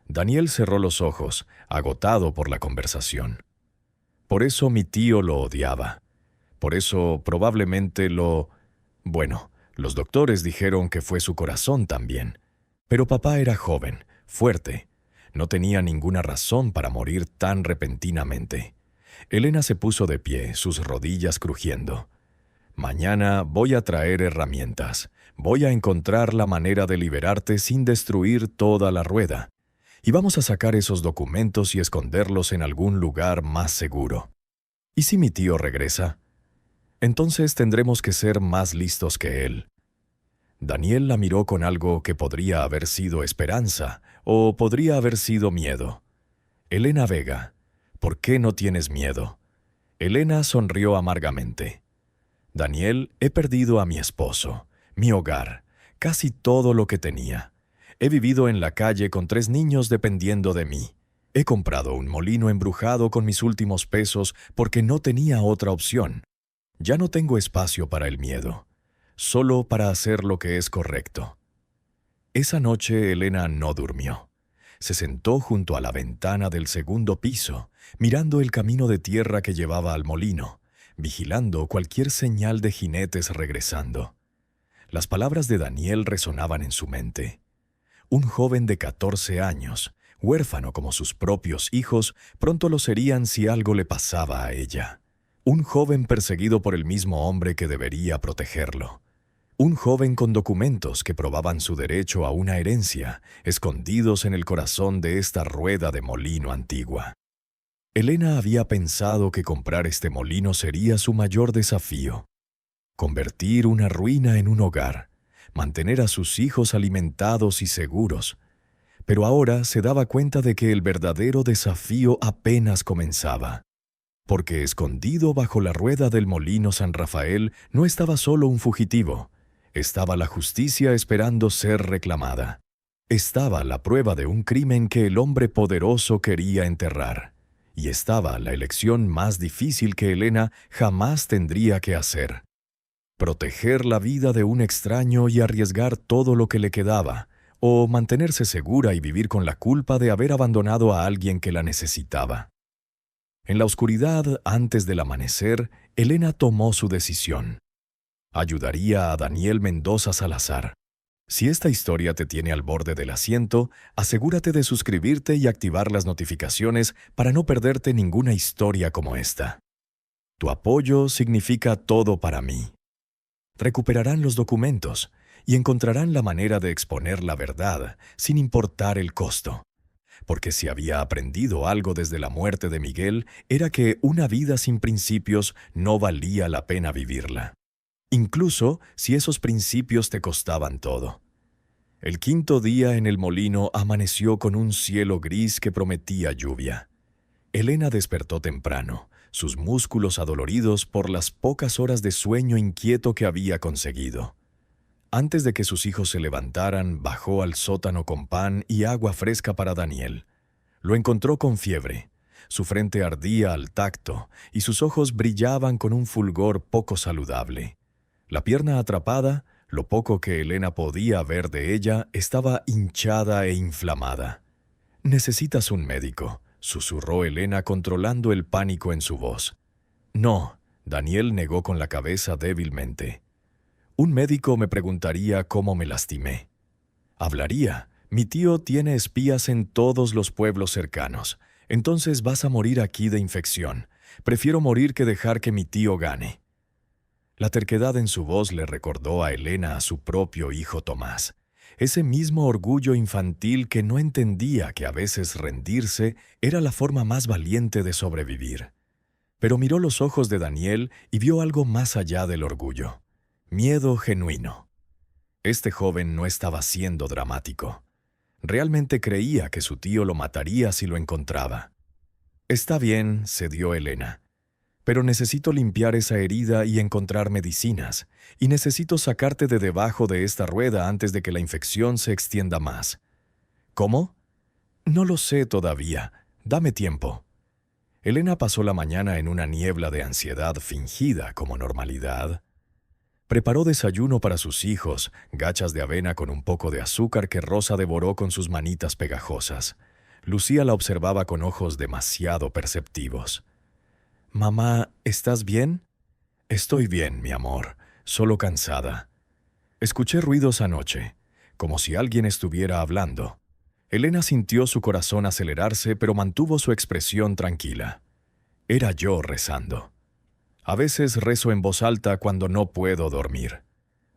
Daniel cerró los ojos, agotado por la conversación. Por eso mi tío lo odiaba. Por eso probablemente Bueno, los doctores dijeron que fue su corazón también. Pero papá era joven, fuerte. No tenía ninguna razón para morir tan repentinamente. Elena se puso de pie, sus rodillas crujiendo. Mañana voy a traer herramientas. Voy a encontrar la manera de liberarte sin destruir toda la rueda. Y vamos a sacar esos documentos y esconderlos en algún lugar más seguro. ¿Y si mi tío regresa? Entonces tendremos que ser más listos que él. Daniel la miró con algo que podría haber sido esperanza o podría haber sido miedo. Elena Vega, ¿por qué no tienes miedo? Elena sonrió amargamente. Daniel, he perdido a mi esposo, mi hogar, casi todo lo que tenía. He vivido en la calle con 3 niños dependiendo de mí. He comprado un molino embrujado con mis últimos pesos porque no tenía otra opción. Ya no tengo espacio para el miedo, solo para hacer lo que es correcto. Esa noche Elena no durmió. Se sentó junto a la ventana del segundo piso, mirando el camino de tierra que llevaba al molino, vigilando cualquier señal de jinetes regresando. Las palabras de Daniel resonaban en su mente. Un joven de 14 años, huérfano como sus propios hijos, pronto lo serían si algo le pasaba a ella. Un joven perseguido por el mismo hombre que debería protegerlo. Un joven con documentos que probaban su derecho a una herencia, escondidos en el corazón de esta rueda de molino antigua. Elena había pensado que comprar este molino sería su mayor desafío. Convertir una ruina en un hogar, mantener a sus hijos alimentados y seguros. Pero ahora se daba cuenta de que el verdadero desafío apenas comenzaba. Porque escondido bajo la rueda del molino San Rafael no estaba solo un fugitivo. Estaba la justicia esperando ser reclamada. Estaba la prueba de un crimen que el hombre poderoso quería enterrar. Y estaba la elección más difícil que Elena jamás tendría que hacer. Proteger la vida de un extraño y arriesgar todo lo que le quedaba, o mantenerse segura y vivir con la culpa de haber abandonado a alguien que la necesitaba. En la oscuridad, antes del amanecer, Elena tomó su decisión. Ayudaría a Daniel Mendoza Salazar. Si esta historia te tiene al borde del asiento, asegúrate de suscribirte y activar las notificaciones para no perderte ninguna historia como esta. Tu apoyo significa todo para mí. Recuperarán los documentos y encontrarán la manera de exponer la verdad sin importar el costo. Porque si había aprendido algo desde la muerte de Miguel, era que una vida sin principios no valía la pena vivirla. Incluso si esos principios te costaban todo. El 5.º día en el molino amaneció con un cielo gris que prometía lluvia. Elena despertó temprano, sus músculos adoloridos por las pocas horas de sueño inquieto que había conseguido. Antes de que sus hijos se levantaran, bajó al sótano con pan y agua fresca para Daniel. Lo encontró con fiebre. Su frente ardía al tacto y sus ojos brillaban con un fulgor poco saludable. La pierna atrapada, lo poco que Elena podía ver de ella, estaba hinchada e inflamada. «Necesitas un médico», susurró Elena controlando el pánico en su voz. «No», Daniel negó con la cabeza débilmente. «Un médico me preguntaría cómo me lastimé. Hablaría. Mi tío tiene espías en todos los pueblos cercanos. Entonces vas a morir aquí de infección. Prefiero morir que dejar que mi tío gane». La terquedad en su voz le recordó a Elena a su propio hijo Tomás. Ese mismo orgullo infantil que no entendía que a veces rendirse era la forma más valiente de sobrevivir. Pero miró los ojos de Daniel y vio algo más allá del orgullo. Miedo genuino. Este joven no estaba siendo dramático. Realmente creía que su tío lo mataría si lo encontraba. «Está bien», cedió Elena. «Pero necesito limpiar esa herida y encontrar medicinas, y necesito sacarte de debajo de esta rueda antes de que la infección se extienda más». «¿Cómo?» «No lo sé todavía. Dame tiempo». Elena pasó la mañana en una niebla de ansiedad fingida como normalidad. Preparó desayuno para sus hijos, gachas de avena con un poco de azúcar que Rosa devoró con sus manitas pegajosas. Lucía la observaba con ojos demasiado perceptivos. «Mamá, ¿estás bien?» «Estoy bien, mi amor, solo cansada. Escuché ruidos anoche, como si alguien estuviera hablando». Elena sintió su corazón acelerarse, pero mantuvo su expresión tranquila. «Era yo rezando. A veces rezo en voz alta cuando no puedo dormir».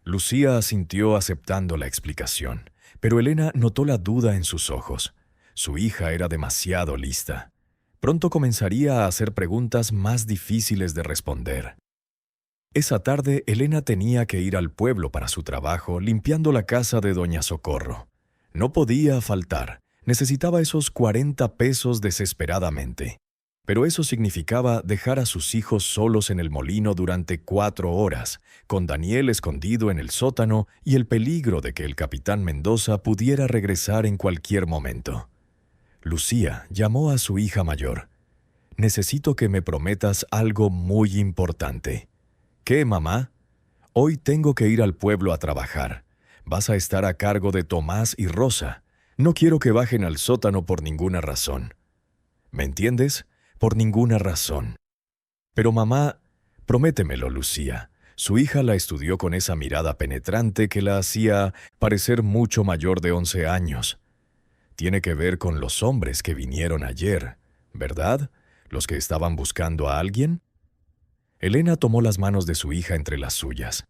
Lucía asintió aceptando la explicación, pero Elena notó la duda en sus ojos. Su hija era demasiado lista. Pronto comenzaría a hacer preguntas más difíciles de responder. Esa tarde, Elena tenía que ir al pueblo para su trabajo, limpiando la casa de doña Socorro. No podía faltar. Necesitaba esos 40 pesos desesperadamente. Pero eso significaba dejar a sus hijos solos en el molino durante 4 horas, con Daniel escondido en el sótano y el peligro de que el capitán Mendoza pudiera regresar en cualquier momento. Lucía llamó a su hija mayor. «Necesito que me prometas algo muy importante». «¿Qué, mamá?» «Hoy tengo que ir al pueblo a trabajar. Vas a estar a cargo de Tomás y Rosa. No quiero que bajen al sótano por ninguna razón». «¿Me entiendes? Por ninguna razón». «Pero mamá, prométemelo, Lucía». Su hija la estudió con esa mirada penetrante que la hacía parecer mucho mayor de 11 años. «Tiene que ver con los hombres que vinieron ayer, ¿verdad? ¿Los que estaban buscando a alguien?» Elena tomó las manos de su hija entre las suyas.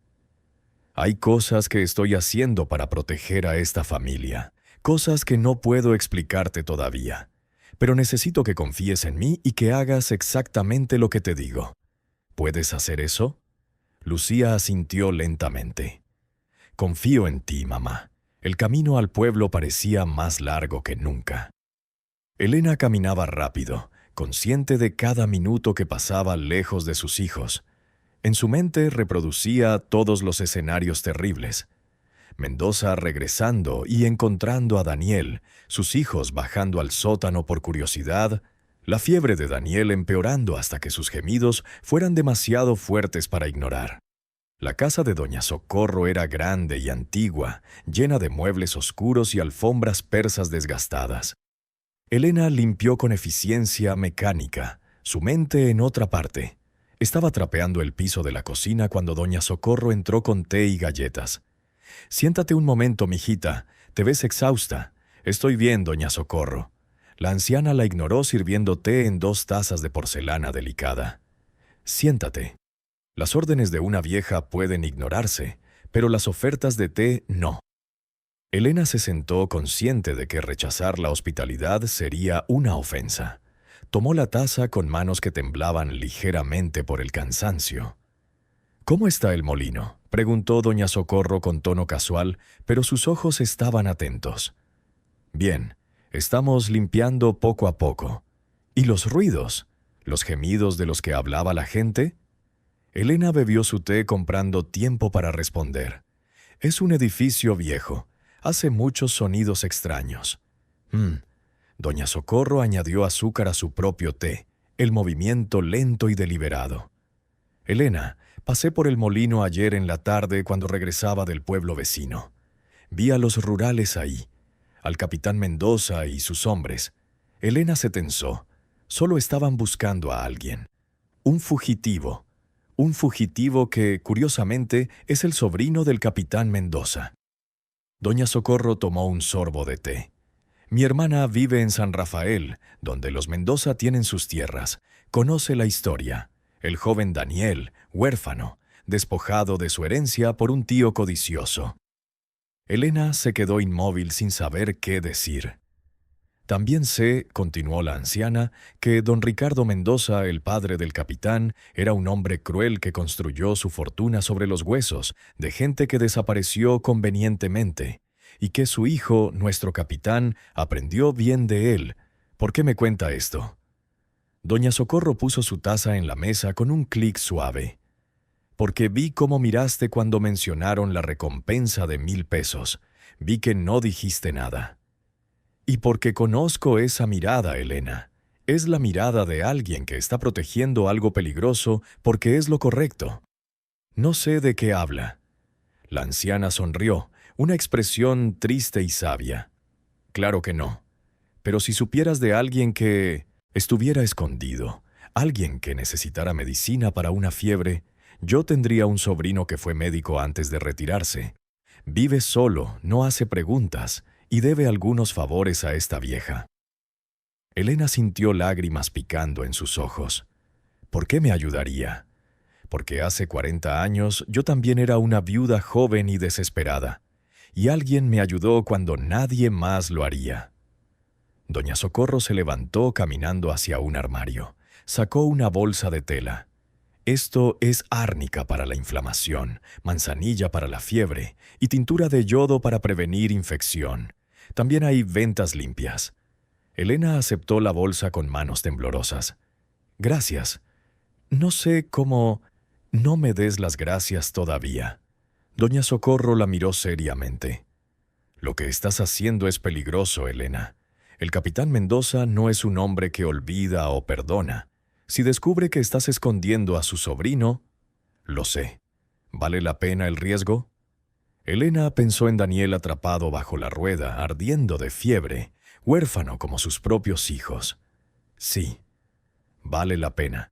«Hay cosas que estoy haciendo para proteger a esta familia, cosas que no puedo explicarte todavía. Pero necesito que confíes en mí y que hagas exactamente lo que te digo. ¿Puedes hacer eso?» Lucía asintió lentamente. «Confío en ti, mamá». El camino al pueblo parecía más largo que nunca. Elena caminaba rápido, consciente de cada minuto que pasaba lejos de sus hijos. En su mente reproducía todos los escenarios terribles. Mendoza regresando y encontrando a Daniel, sus hijos bajando al sótano por curiosidad, la fiebre de Daniel empeorando hasta que sus gemidos fueran demasiado fuertes para ignorar. La casa de doña Socorro era grande y antigua, llena de muebles oscuros y alfombras persas desgastadas. Elena limpió con eficiencia mecánica, su mente en otra parte. Estaba trapeando el piso de la cocina cuando doña Socorro entró con té y galletas. «Siéntate un momento, mijita. Te ves exhausta». «Estoy bien, doña Socorro». La anciana la ignoró sirviendo té en 2 tazas de porcelana delicada. «Siéntate». Las órdenes de una vieja pueden ignorarse, pero las ofertas de té no. Elena se sentó consciente de que rechazar la hospitalidad sería una ofensa. Tomó la taza con manos que temblaban ligeramente por el cansancio. «¿Cómo está el molino?», preguntó doña Socorro con tono casual, pero sus ojos estaban atentos. «Bien, estamos limpiando poco a poco». «¿Y los ruidos? ¿Los gemidos de los que hablaba la gente?» Elena bebió su té comprando tiempo para responder. «Es un edificio viejo. Hace muchos sonidos extraños». Doña Socorro añadió azúcar a su propio té, el movimiento lento y deliberado. «Elena, pasé por el molino ayer en la tarde cuando regresaba del pueblo vecino. Vi a los rurales ahí, al capitán Mendoza y sus hombres». Elena se tensó. Solo estaban buscando a alguien. Un fugitivo. Un fugitivo que, curiosamente, es el sobrino del capitán Mendoza. Doña Socorro tomó un sorbo de té. «Mi hermana vive en San Rafael, donde los Mendoza tienen sus tierras. Conoce la historia. El joven Daniel, huérfano, despojado de su herencia por un tío codicioso». Elena se quedó inmóvil sin saber qué decir. «También sé», continuó la anciana, «que don Ricardo Mendoza, el padre del capitán, era un hombre cruel que construyó su fortuna sobre los huesos de gente que desapareció convenientemente, y que su hijo, nuestro capitán, aprendió bien de él. ¿Por qué me cuenta esto? Doña Socorro puso su taza en la mesa con un clic suave. Porque vi cómo miraste cuando mencionaron la recompensa de 1000 pesos. Vi que no dijiste nada. Y porque conozco esa mirada, Elena. Es la mirada de alguien que está protegiendo algo peligroso porque es lo correcto. No sé de qué habla. La anciana sonrió, una expresión triste y sabia. Claro que no. Pero si supieras de alguien que estuviera escondido, alguien que necesitara medicina para una fiebre, yo tendría un sobrino que fue médico antes de retirarse. Vive solo, no hace preguntas y debe algunos favores a esta vieja. Elena sintió lágrimas picando en sus ojos. ¿Por qué me ayudaría? Porque hace 40 años yo también era una viuda joven y desesperada, y alguien me ayudó cuando nadie más lo haría. Doña Socorro se levantó caminando hacia un armario. Sacó una bolsa de tela. Esto es árnica para la inflamación, manzanilla para la fiebre y tintura de yodo para prevenir infección. También hay ventas limpias. Elena aceptó la bolsa con manos temblorosas. Gracias. No sé cómo... No me des las gracias todavía. Doña Socorro la miró seriamente. Lo que estás haciendo es peligroso, Elena. El capitán Mendoza no es un hombre que olvida o perdona. Si descubre que estás escondiendo a su sobrino, lo sé. ¿Vale la pena el riesgo? Elena pensó en Daniel atrapado bajo la rueda, ardiendo de fiebre, huérfano como sus propios hijos. Sí, vale la pena.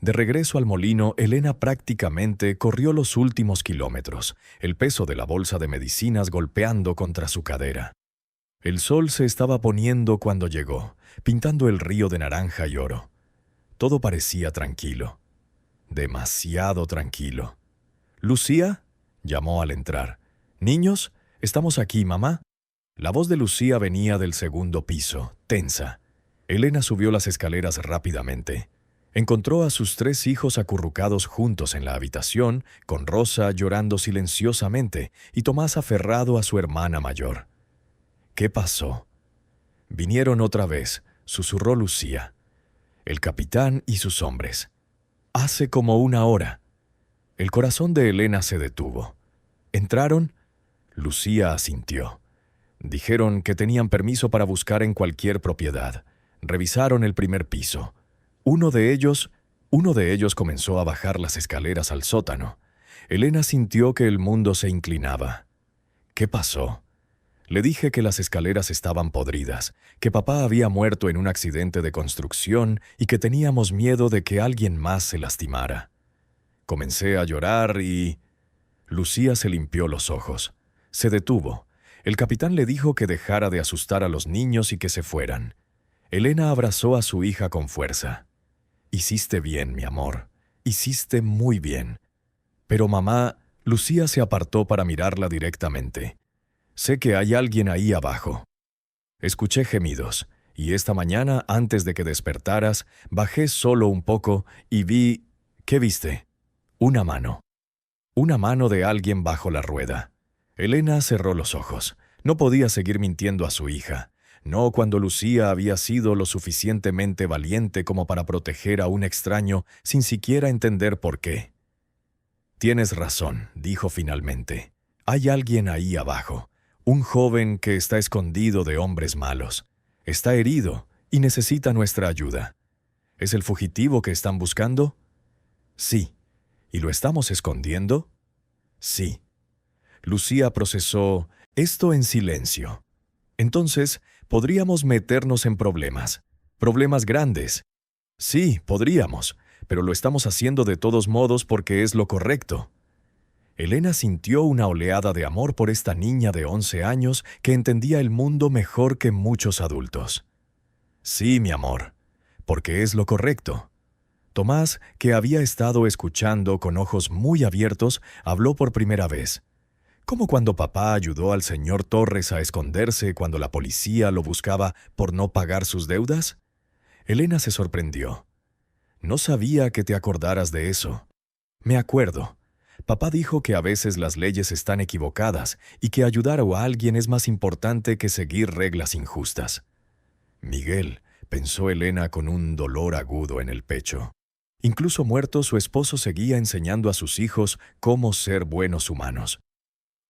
De regreso al molino, Elena prácticamente corrió los últimos kilómetros, el peso de la bolsa de medicinas golpeando contra su cadera. El sol se estaba poniendo cuando llegó, pintando el río de naranja y oro. Todo parecía tranquilo. Demasiado tranquilo. «¿Lucía?», llamó al entrar. «Niños, estamos aquí, mamá». La voz de Lucía venía del segundo piso, tensa. Elena subió las escaleras rápidamente. Encontró a sus 3 hijos acurrucados juntos en la habitación, con Rosa llorando silenciosamente y Tomás aferrado a su hermana mayor. ¿Qué pasó? Vinieron otra vez, susurró Lucía. El capitán y sus hombres. Hace como 1 hora. El corazón de Elena se detuvo. ¿Entraron? Lucía asintió. Dijeron que tenían permiso para buscar en cualquier propiedad. Revisaron el primer piso. Uno de ellos comenzó a bajar las escaleras al sótano. Elena sintió que el mundo se inclinaba. ¿Qué pasó? Le dije que las escaleras estaban podridas, que papá había muerto en un accidente de construcción y que teníamos miedo de que alguien más se lastimara. Comencé a llorar y... Lucía se limpió los ojos. Se detuvo. El capitán le dijo que dejara de asustar a los niños y que se fueran. Elena abrazó a su hija con fuerza. «Hiciste bien, mi amor. Hiciste muy bien». «Pero mamá...» Lucía se apartó para mirarla directamente. «Sé que hay alguien ahí abajo». Escuché gemidos, y esta mañana, antes de que despertaras, bajé solo un poco y vi... ¿Qué viste? Una mano. Una mano de alguien bajo la rueda. Elena cerró los ojos. No podía seguir mintiendo a su hija. No cuando Lucía había sido lo suficientemente valiente como para proteger a un extraño sin siquiera entender por qué. «Tienes razón», dijo finalmente. «Hay alguien ahí abajo, un joven que está escondido de hombres malos. Está herido y necesita nuestra ayuda. ¿Es el fugitivo que están buscando?» «Sí». «¿Y lo estamos escondiendo?» «Sí». Lucía procesó esto en silencio. «Entonces, podríamos meternos en problemas. Problemas grandes. Sí, podríamos, pero lo estamos haciendo de todos modos porque es lo correcto». Elena sintió una oleada de amor por esta niña de 11 años que entendía el mundo mejor que muchos adultos. «Sí, mi amor, porque es lo correcto». Tomás, que había estado escuchando con ojos muy abiertos, habló por primera vez. ¿Cómo cuando papá ayudó al señor Torres a esconderse cuando la policía lo buscaba por no pagar sus deudas? Elena se sorprendió. «No sabía que te acordaras de eso». «Me acuerdo. Papá dijo que a veces las leyes están equivocadas y que ayudar a alguien es más importante que seguir reglas injustas. Miguel, pensó Elena con un dolor agudo en el pecho. Incluso muerto, su esposo seguía enseñando a sus hijos cómo ser buenos humanos.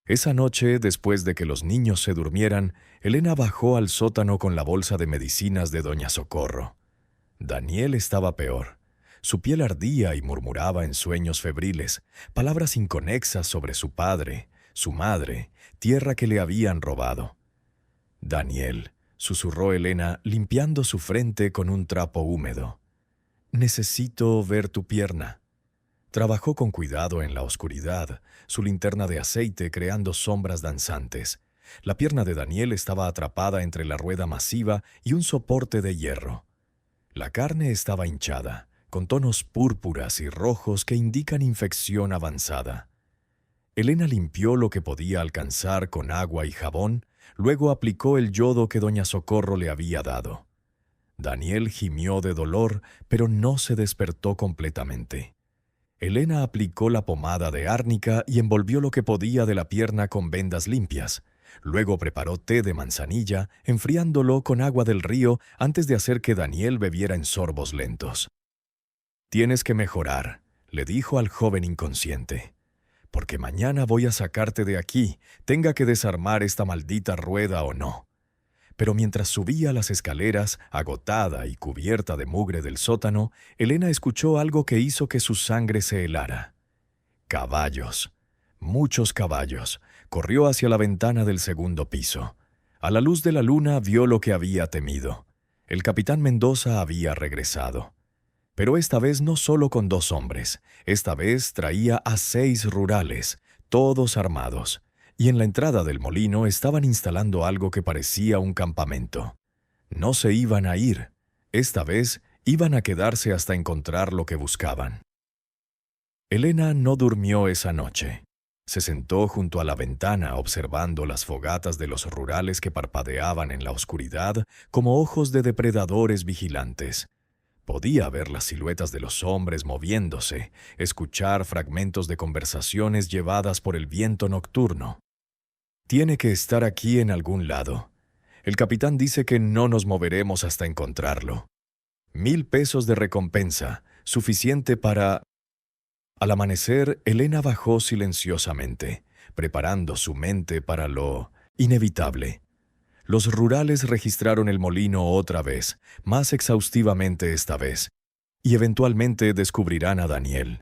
Esa noche, después de que los niños se durmieran, Elena bajó al sótano con la bolsa de medicinas de doña Socorro. Daniel estaba peor. Su piel ardía y murmuraba en sueños febriles, palabras inconexas sobre su padre, su madre, tierra que le habían robado. Daniel, susurró Elena, limpiando su frente con un trapo húmedo. Necesito ver tu pierna. Trabajó con cuidado en la oscuridad, su linterna de aceite creando sombras danzantes. La pierna de Daniel estaba atrapada entre la rueda masiva y un soporte de hierro. La carne estaba hinchada, con tonos púrpuras y rojos que indican infección avanzada. Elena limpió lo que podía alcanzar con agua y jabón, luego aplicó el yodo que doña Socorro le había dado. Daniel gimió de dolor, pero no se despertó completamente. Elena aplicó la pomada de árnica y envolvió lo que podía de la pierna con vendas limpias. Luego preparó té de manzanilla, enfriándolo con agua del río antes de hacer que Daniel bebiera en sorbos lentos. «Tienes que mejorar», le dijo al joven inconsciente, «porque mañana voy a sacarte de aquí, tenga que desarmar esta maldita rueda o no». Pero mientras subía las escaleras, agotada y cubierta de mugre del sótano, Elena escuchó algo que hizo que su sangre se helara. Caballos. Muchos caballos. Corrió hacia la ventana del segundo piso. A la luz de la luna vio lo que había temido. El capitán Mendoza había regresado. Pero esta vez no solo con 2 hombres. Esta vez traía a 6 rurales, todos armados. Y en la entrada del molino estaban instalando algo que parecía un campamento. No se iban a ir. Esta vez iban a quedarse hasta encontrar lo que buscaban. Elena no durmió esa noche. Se sentó junto a la ventana observando las fogatas de los rurales que parpadeaban en la oscuridad como ojos de depredadores vigilantes. Podía ver las siluetas de los hombres moviéndose, escuchar fragmentos de conversaciones llevadas por el viento nocturno. «Tiene que estar aquí en algún lado. El capitán dice que no nos moveremos hasta encontrarlo. 1000 pesos de recompensa, suficiente para...» Al amanecer, Elena bajó silenciosamente, preparando su mente para lo inevitable. Los rurales registraron el molino otra vez, más exhaustivamente esta vez, y eventualmente descubrirán a Daniel.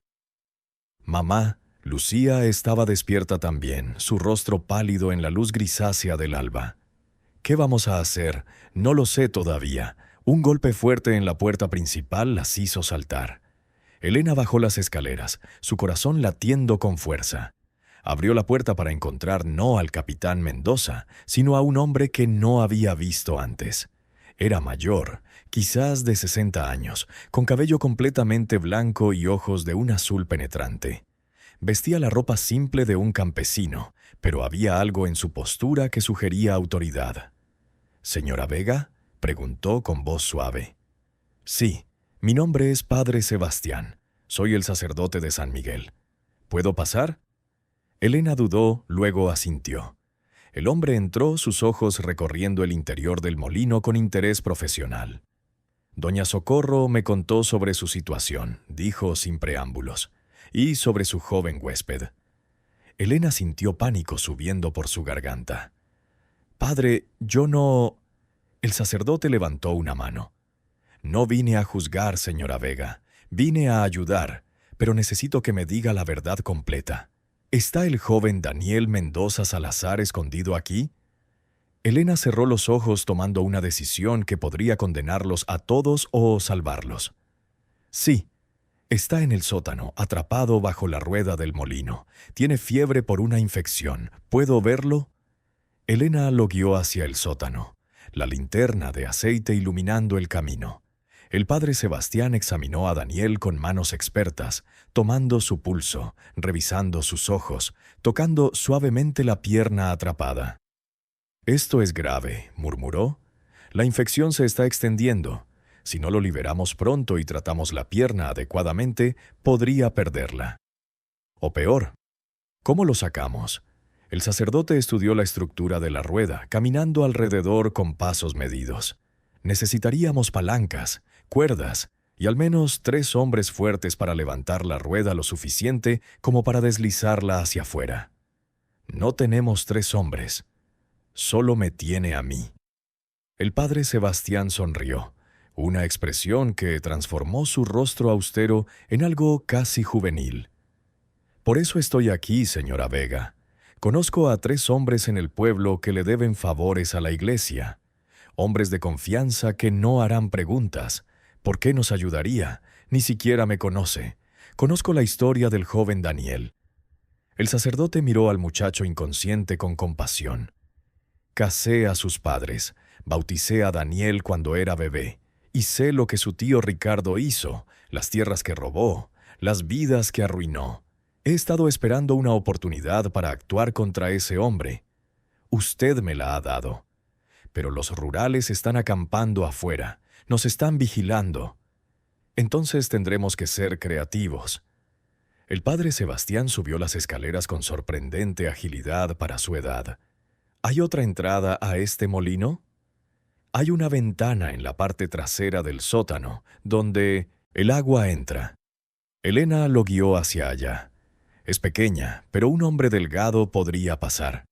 Mamá, Lucía, estaba despierta también, su rostro pálido en la luz grisácea del alba. «¿Qué vamos a hacer? No lo sé todavía». Un golpe fuerte en la puerta principal las hizo saltar. Elena bajó las escaleras, su corazón latiendo con fuerza. Abrió la puerta para encontrar no al capitán Mendoza, sino a un hombre que no había visto antes. Era mayor, quizás de 60 años, con cabello completamente blanco y ojos de un azul penetrante. Vestía la ropa simple de un campesino, pero había algo en su postura que sugería autoridad. «¿Señora Vega?», preguntó con voz suave. «Sí, mi nombre es Padre Sebastián. Soy el sacerdote de San Miguel. ¿Puedo pasar?» Elena dudó, luego asintió. El hombre entró, sus ojos recorriendo el interior del molino con interés profesional. «Doña Socorro me contó sobre su situación», dijo sin preámbulos, «y sobre su joven huésped». Elena sintió pánico subiendo por su garganta. «Padre, yo no...» El sacerdote levantó una mano. «No vine a juzgar, señora Vega. Vine a ayudar, pero necesito que me diga la verdad completa. ¿Está el joven Daniel Mendoza Salazar escondido aquí?» Elena cerró los ojos tomando una decisión que podría condenarlos a todos o salvarlos. «Sí. Está en el sótano, atrapado bajo la rueda del molino. Tiene fiebre por una infección. ¿Puedo verlo?» Elena lo guió hacia el sótano, la linterna de aceite iluminando el camino. El padre Sebastián examinó a Daniel con manos expertas, tomando su pulso, revisando sus ojos, tocando suavemente la pierna atrapada. «Esto es grave», murmuró. «La infección se está extendiendo. Si no lo liberamos pronto y tratamos la pierna adecuadamente, podría perderla». O peor, ¿cómo lo sacamos? El sacerdote estudió la estructura de la rueda, caminando alrededor con pasos medidos. Necesitaríamos palancas, cuerdas y al menos 3 hombres fuertes para levantar la rueda lo suficiente como para deslizarla hacia afuera. No tenemos 3 hombres. Solo me tiene a mí. El padre Sebastián sonrió, una expresión que transformó su rostro austero en algo casi juvenil. Por eso estoy aquí, señora Vega. Conozco a 3 hombres en el pueblo que le deben favores a la iglesia. Hombres de confianza que no harán preguntas. ¿Por qué nos ayudaría? Ni siquiera me conoce. Conozco la historia del joven Daniel. El sacerdote miró al muchacho inconsciente con compasión. Casé a sus padres, bauticé a Daniel cuando era bebé, y sé lo que su tío Ricardo hizo, las tierras que robó, las vidas que arruinó. He estado esperando una oportunidad para actuar contra ese hombre. Usted me la ha dado. Pero los rurales están acampando afuera, nos están vigilando. Entonces tendremos que ser creativos. El padre Sebastián subió las escaleras con sorprendente agilidad para su edad. ¿Hay otra entrada a este molino? Hay una ventana en la parte trasera del sótano, donde el agua entra. Elena lo guió hacia allá. Es pequeña, pero un hombre delgado podría pasar.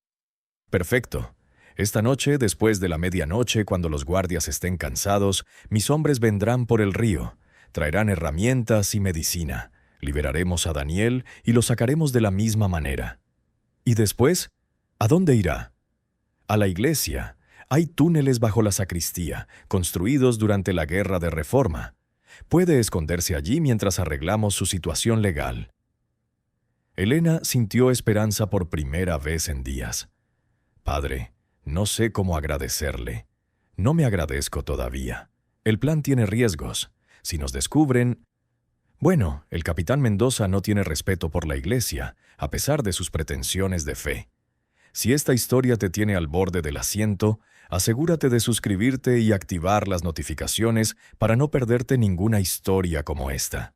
Perfecto. Esta noche, después de la medianoche, cuando los guardias estén cansados, mis hombres vendrán por el río. Traerán herramientas y medicina. Liberaremos a Daniel y lo sacaremos de la misma manera. ¿Y después? ¿A dónde irá? A la iglesia. Hay túneles bajo la sacristía, construidos durante la Guerra de Reforma. Puede esconderse allí mientras arreglamos su situación legal. Elena sintió esperanza por primera vez en días. Padre, no sé cómo agradecerle. No me agradezco todavía. El plan tiene riesgos. Si nos descubren... Bueno, el capitán Mendoza no tiene respeto por la iglesia, a pesar de sus pretensiones de fe. Si esta historia te tiene al borde del asiento, asegúrate de suscribirte y activar las notificaciones para no perderte ninguna historia como esta.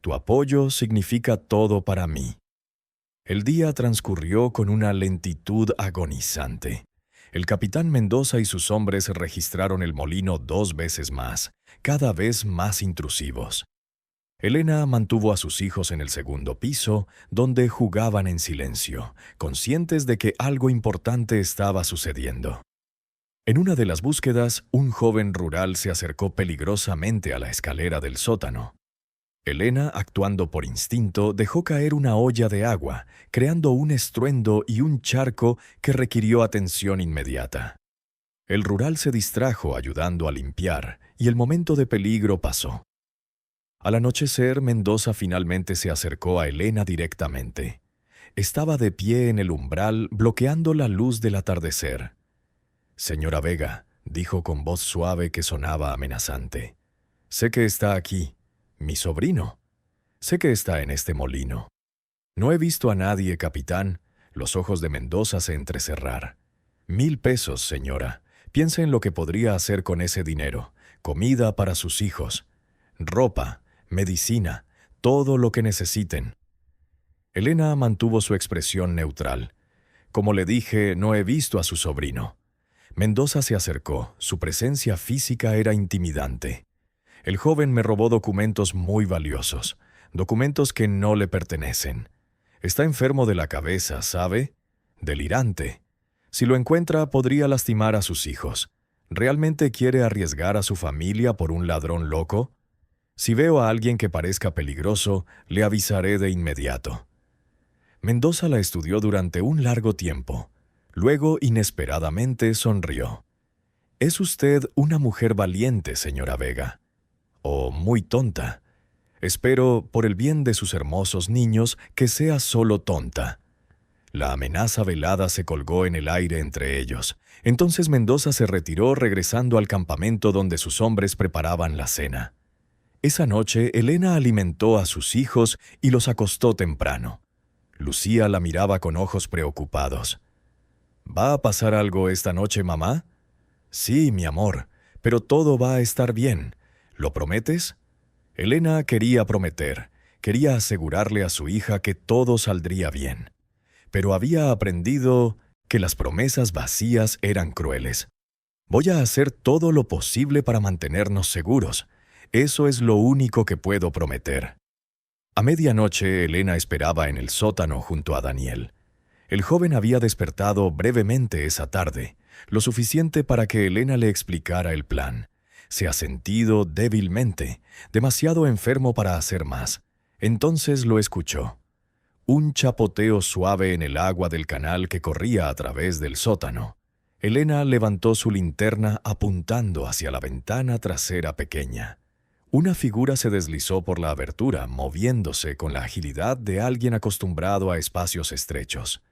Tu apoyo significa todo para mí. El día transcurrió con una lentitud agonizante. El capitán Mendoza y sus hombres registraron el molino 2 veces más, cada vez más intrusivos. Elena mantuvo a sus hijos en el segundo piso, donde jugaban en silencio, conscientes de que algo importante estaba sucediendo. En una de las búsquedas, un joven rural se acercó peligrosamente a la escalera del sótano. Elena, actuando por instinto, dejó caer una olla de agua, creando un estruendo y un charco que requirió atención inmediata. El rural se distrajo ayudando a limpiar, y el momento de peligro pasó. Al anochecer, Mendoza finalmente se acercó a Elena directamente. Estaba de pie en el umbral, bloqueando la luz del atardecer. «Señora Vega», dijo con voz suave que sonaba amenazante, «sé que está aquí. Mi sobrino. Sé que está en este molino. No he visto a nadie, capitán». Los ojos de Mendoza se entrecerrar. «1,000 pesos, señora. Piense en lo que podría hacer con ese dinero. Comida para sus hijos. Ropa, medicina, todo lo que necesiten». Elena mantuvo su expresión neutral. «Como le dije, no he visto a su sobrino». Mendoza se acercó. Su presencia física era intimidante. El joven me robó documentos muy valiosos, documentos que no le pertenecen. Está enfermo de la cabeza, ¿sabe? Delirante. Si lo encuentra, podría lastimar a sus hijos. ¿Realmente quiere arriesgar a su familia por un ladrón loco? Si veo a alguien que parezca peligroso, le avisaré de inmediato. Mendoza la estudió durante un largo tiempo. Luego, inesperadamente, sonrió. «Es usted una mujer valiente, señora Vega. O muy tonta. Espero, por el bien de sus hermosos niños, que sea solo tonta». La amenaza velada se colgó en el aire entre ellos. Entonces Mendoza se retiró, regresando al campamento donde sus hombres preparaban la cena. Esa noche, Elena alimentó a sus hijos y los acostó temprano. Lucía la miraba con ojos preocupados. «¿Va a pasar algo esta noche, mamá?» «Sí, mi amor, pero todo va a estar bien. ¿Lo prometes?» Elena quería prometer. Quería asegurarle a su hija que todo saldría bien. Pero había aprendido que las promesas vacías eran crueles. Voy a hacer todo lo posible para mantenernos seguros. Eso es lo único que puedo prometer. A medianoche, Elena esperaba en el sótano junto a Daniel. El joven había despertado brevemente esa tarde, lo suficiente para que Elena le explicara el plan. Se ha sentido débilmente, demasiado enfermo para hacer más. Entonces lo escuchó. Un chapoteo suave en el agua del canal que corría a través del sótano. Elena levantó su linterna apuntando hacia la ventana trasera pequeña. Una figura se deslizó por la abertura, moviéndose con la agilidad de alguien acostumbrado a espacios estrechos.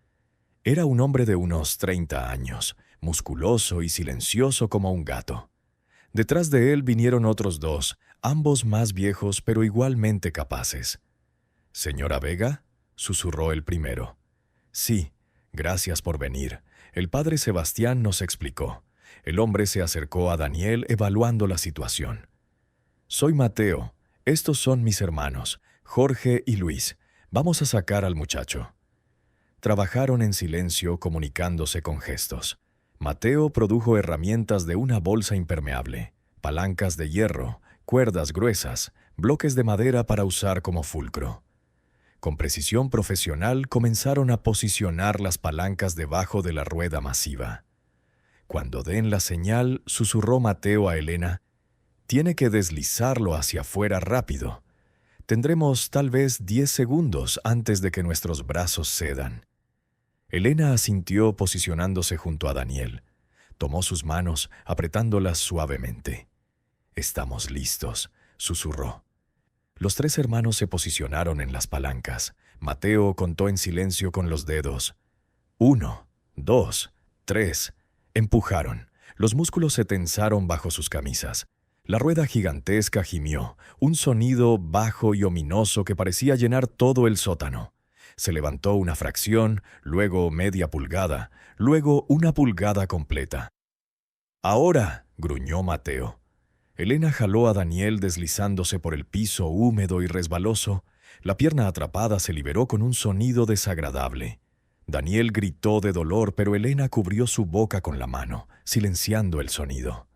Era un hombre de unos 30 años, musculoso y silencioso como un gato. Detrás de él vinieron otros dos, ambos más viejos pero igualmente capaces. «¿Señora Vega?», susurró el primero. «Sí, gracias por venir. El padre Sebastián nos explicó». El hombre se acercó a Daniel evaluando la situación. «Soy Mateo. Estos son mis hermanos, Jorge y Luis. Vamos a sacar al muchacho». Trabajaron en silencio, comunicándose con gestos. Mateo produjo herramientas de una bolsa impermeable, palancas de hierro, cuerdas gruesas, bloques de madera para usar como fulcro. Con precisión profesional comenzaron a posicionar las palancas debajo de la rueda masiva. Cuando den la señal, susurró Mateo a Elena, «Tiene que deslizarlo hacia afuera rápido. Tendremos tal vez 10 segundos antes de que nuestros brazos cedan». Elena asintió posicionándose junto a Daniel. Tomó sus manos, apretándolas suavemente. «Estamos listos», susurró. Los tres hermanos se posicionaron en las palancas. Mateo contó en silencio con los dedos. 1, 2, 3. Empujaron. Los músculos se tensaron bajo sus camisas. La rueda gigantesca gimió, un sonido bajo y ominoso que parecía llenar todo el sótano. Se levantó una fracción, luego media pulgada, luego una pulgada completa. «Ahora», gruñó Mateo. Elena jaló a Daniel deslizándose por el piso húmedo y resbaloso. La pierna atrapada se liberó con un sonido desagradable. Daniel gritó de dolor, pero Elena cubrió su boca con la mano, silenciando el sonido.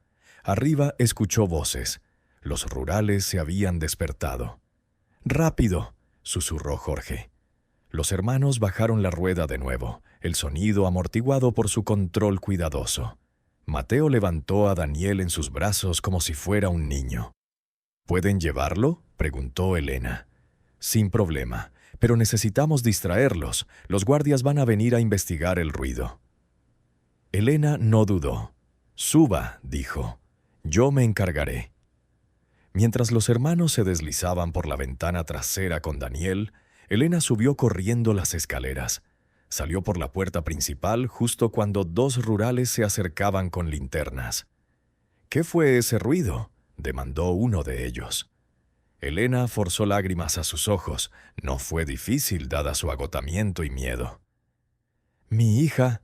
Arriba escuchó voces. Los rurales se habían despertado. «¡Rápido!», susurró Jorge. Los hermanos bajaron la rueda de nuevo, el sonido amortiguado por su control cuidadoso. Mateo levantó a Daniel en sus brazos como si fuera un niño. «¿Pueden llevarlo?», preguntó Elena. «Sin problema, pero necesitamos distraerlos. Los guardias van a venir a investigar el ruido». Elena no dudó. «Suba», dijo. «Yo me encargaré». Mientras los hermanos se deslizaban por la ventana trasera con Daniel, Elena subió corriendo las escaleras. Salió por la puerta principal justo cuando dos rurales se acercaban con linternas. «¿Qué fue ese ruido?», demandó uno de ellos. Elena forzó lágrimas a sus ojos. No fue difícil, dada su agotamiento y miedo. «Mi hija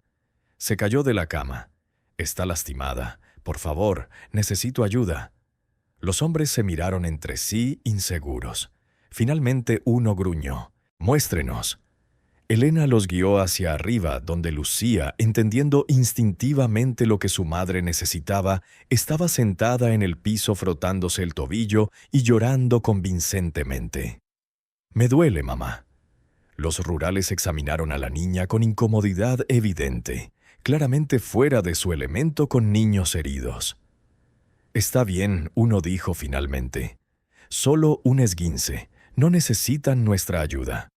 se cayó de la cama. Está lastimada. Por favor, necesito ayuda». Los hombres se miraron entre sí, inseguros. Finalmente uno gruñó. «Muéstrenos». Elena los guió hacia arriba, donde Lucía, entendiendo instintivamente lo que su madre necesitaba, estaba sentada en el piso frotándose el tobillo y llorando convincentemente. «Me duele, mamá». Los rurales examinaron a la niña con incomodidad evidente, claramente fuera de su elemento con niños heridos. «Está bien», uno dijo finalmente. «Solo un esguince. No necesitan nuestra ayuda».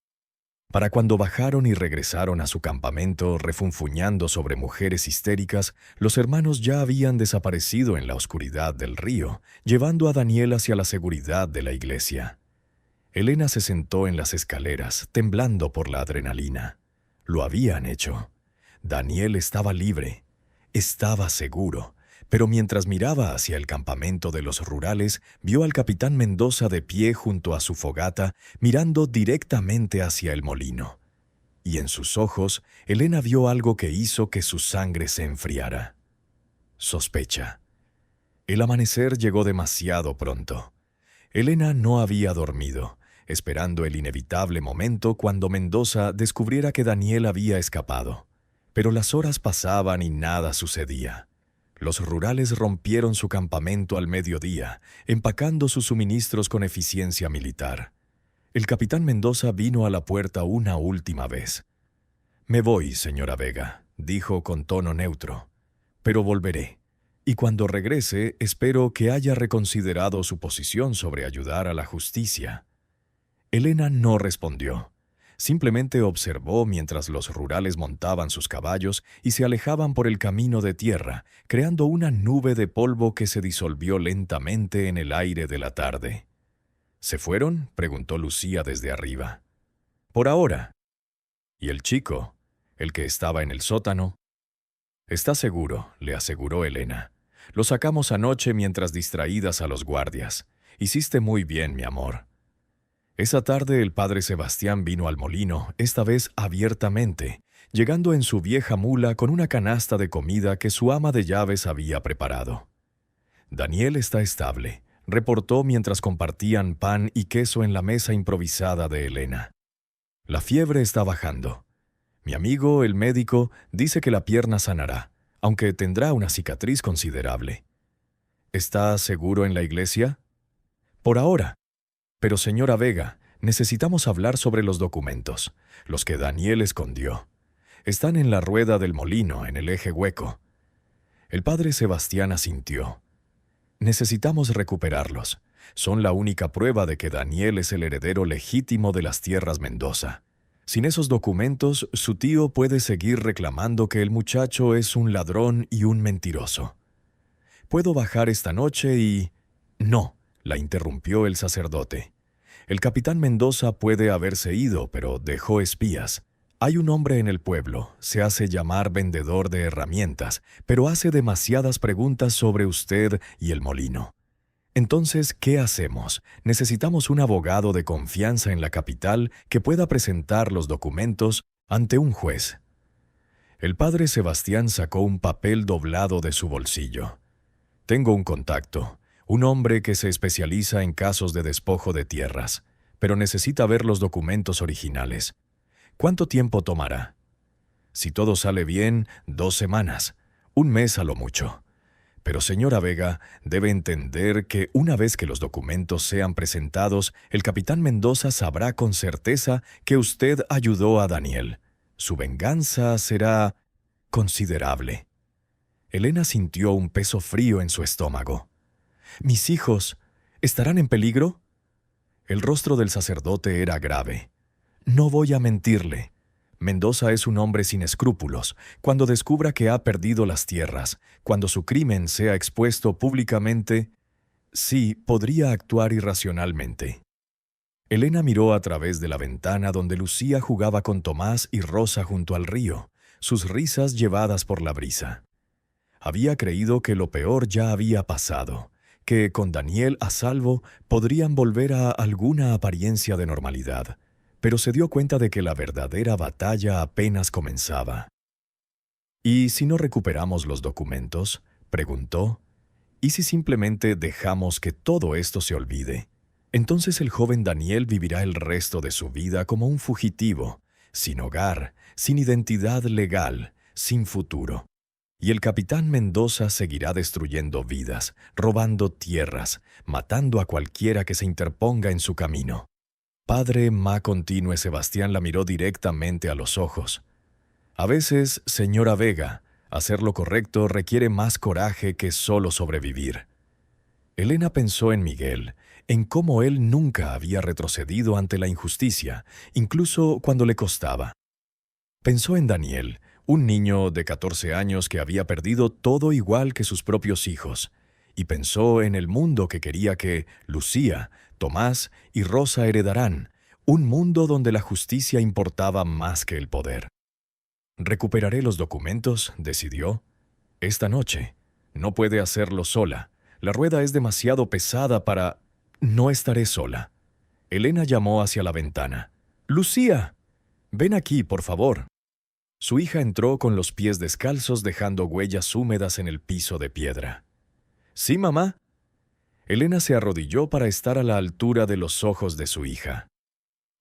Para cuando bajaron y regresaron a su campamento refunfuñando sobre mujeres histéricas, los hermanos ya habían desaparecido en la oscuridad del río, llevando a Daniel hacia la seguridad de la iglesia. Elena se sentó en las escaleras, temblando por la adrenalina. Lo habían hecho. Daniel estaba libre. Estaba seguro. Pero mientras miraba hacia el campamento de los rurales, vio al capitán Mendoza de pie junto a su fogata, mirando directamente hacia el molino. Y en sus ojos, Elena vio algo que hizo que su sangre se enfriara. Sospecha. El amanecer llegó demasiado pronto. Elena no había dormido. esperando el inevitable momento cuando Mendoza descubriera que Daniel había escapado. Pero las horas pasaban y nada sucedía. Los rurales rompieron su campamento al mediodía, empacando sus suministros con eficiencia militar. El capitán Mendoza vino a la puerta una última vez. «Me voy, señora Vega», dijo con tono neutro, «pero volveré. Y cuando regrese, espero que haya reconsiderado su posición sobre ayudar a la justicia». Elena no respondió. Simplemente observó mientras los rurales montaban sus caballos y se alejaban por el camino de tierra, creando una nube de polvo que se disolvió lentamente en el aire de la tarde. «¿Se fueron?», preguntó Lucía desde arriba. «Por ahora». «¿Y el chico, el que estaba en el sótano?» «Está seguro», le aseguró Elena. «Lo sacamos anoche mientras distraídas a los guardias. Hiciste muy bien, mi amor». Esa tarde el padre Sebastián vino al molino, esta vez abiertamente, llegando en su vieja mula con una canasta de comida que su ama de llaves había preparado. «Daniel está estable», reportó mientras compartían pan y queso en la mesa improvisada de Elena. «La fiebre está bajando. Mi amigo, el médico, dice que la pierna sanará, aunque tendrá una cicatriz considerable». «¿Está seguro en la iglesia?» «Por ahora. Pero, señora Vega, necesitamos hablar sobre los documentos, los que Daniel escondió. Están en la rueda del molino, en el eje hueco». El padre Sebastián asintió. «Necesitamos recuperarlos. Son la única prueba de que Daniel es el heredero legítimo de las tierras Mendoza. Sin esos documentos, su tío puede seguir reclamando que el muchacho es un ladrón y un mentiroso. Puedo bajar esta noche y...» «No», la interrumpió el sacerdote. «El capitán Mendoza puede haberse ido, pero dejó espías. Hay un hombre en el pueblo, se hace llamar vendedor de herramientas, pero hace demasiadas preguntas sobre usted y el molino. Entonces, ¿qué hacemos? Necesitamos un abogado de confianza en la capital que pueda presentar los documentos ante un juez». El padre Sebastián sacó un papel doblado de su bolsillo. «Tengo un contacto. Un hombre que se especializa en casos de despojo de tierras, pero necesita ver los documentos originales. ¿Cuánto tiempo tomará?» «Si todo sale bien, 2 semanas, 1 mes a lo mucho. Pero, señora Vega, debe entender que una vez que los documentos sean presentados, el capitán Mendoza sabrá con certeza que usted ayudó a Daniel. Su venganza será considerable». Elena sintió un peso frío en su estómago. «¿Mis hijos estarán en peligro?» El rostro del sacerdote era grave. «No voy a mentirle. Mendoza es un hombre sin escrúpulos. Cuando descubra que ha perdido las tierras, cuando su crimen sea expuesto públicamente, sí, podría actuar irracionalmente». Elena miró a través de la ventana donde Lucía jugaba con Tomás y Rosa junto al río, sus risas llevadas por la brisa. Había creído que lo peor ya había pasado, que con Daniel a salvo podrían volver a alguna apariencia de normalidad, pero se dio cuenta de que la verdadera batalla apenas comenzaba. «¿Y si no recuperamos los documentos?», preguntó. «¿Y si simplemente dejamos que todo esto se olvide? Entonces el joven Daniel vivirá el resto de su vida como un fugitivo, sin hogar, sin identidad legal, sin futuro. Y el capitán Mendoza seguirá destruyendo vidas, robando tierras, matando a cualquiera que se interponga en su camino». «Padre», ma continue Sebastián la miró directamente a los ojos. «A veces, señora Vega, hacer lo correcto requiere más coraje que solo sobrevivir». Elena pensó en Miguel, en cómo él nunca había retrocedido ante la injusticia, incluso cuando le costaba. Pensó en Daniel, un niño de 14 años que había perdido todo igual que sus propios hijos, y pensó en el mundo que quería que Lucía, Tomás y Rosa heredarán, un mundo donde la justicia importaba más que el poder. «Recuperaré los documentos», decidió. «Esta noche. No puede hacerlo sola. La rueda es demasiado pesada para... No estaré sola». Elena llamó hacia la ventana. «Lucía, ven aquí, por favor». Su hija entró con los pies descalzos dejando huellas húmedas en el piso de piedra. «¿Sí, mamá?» Elena se arrodilló para estar a la altura de los ojos de su hija.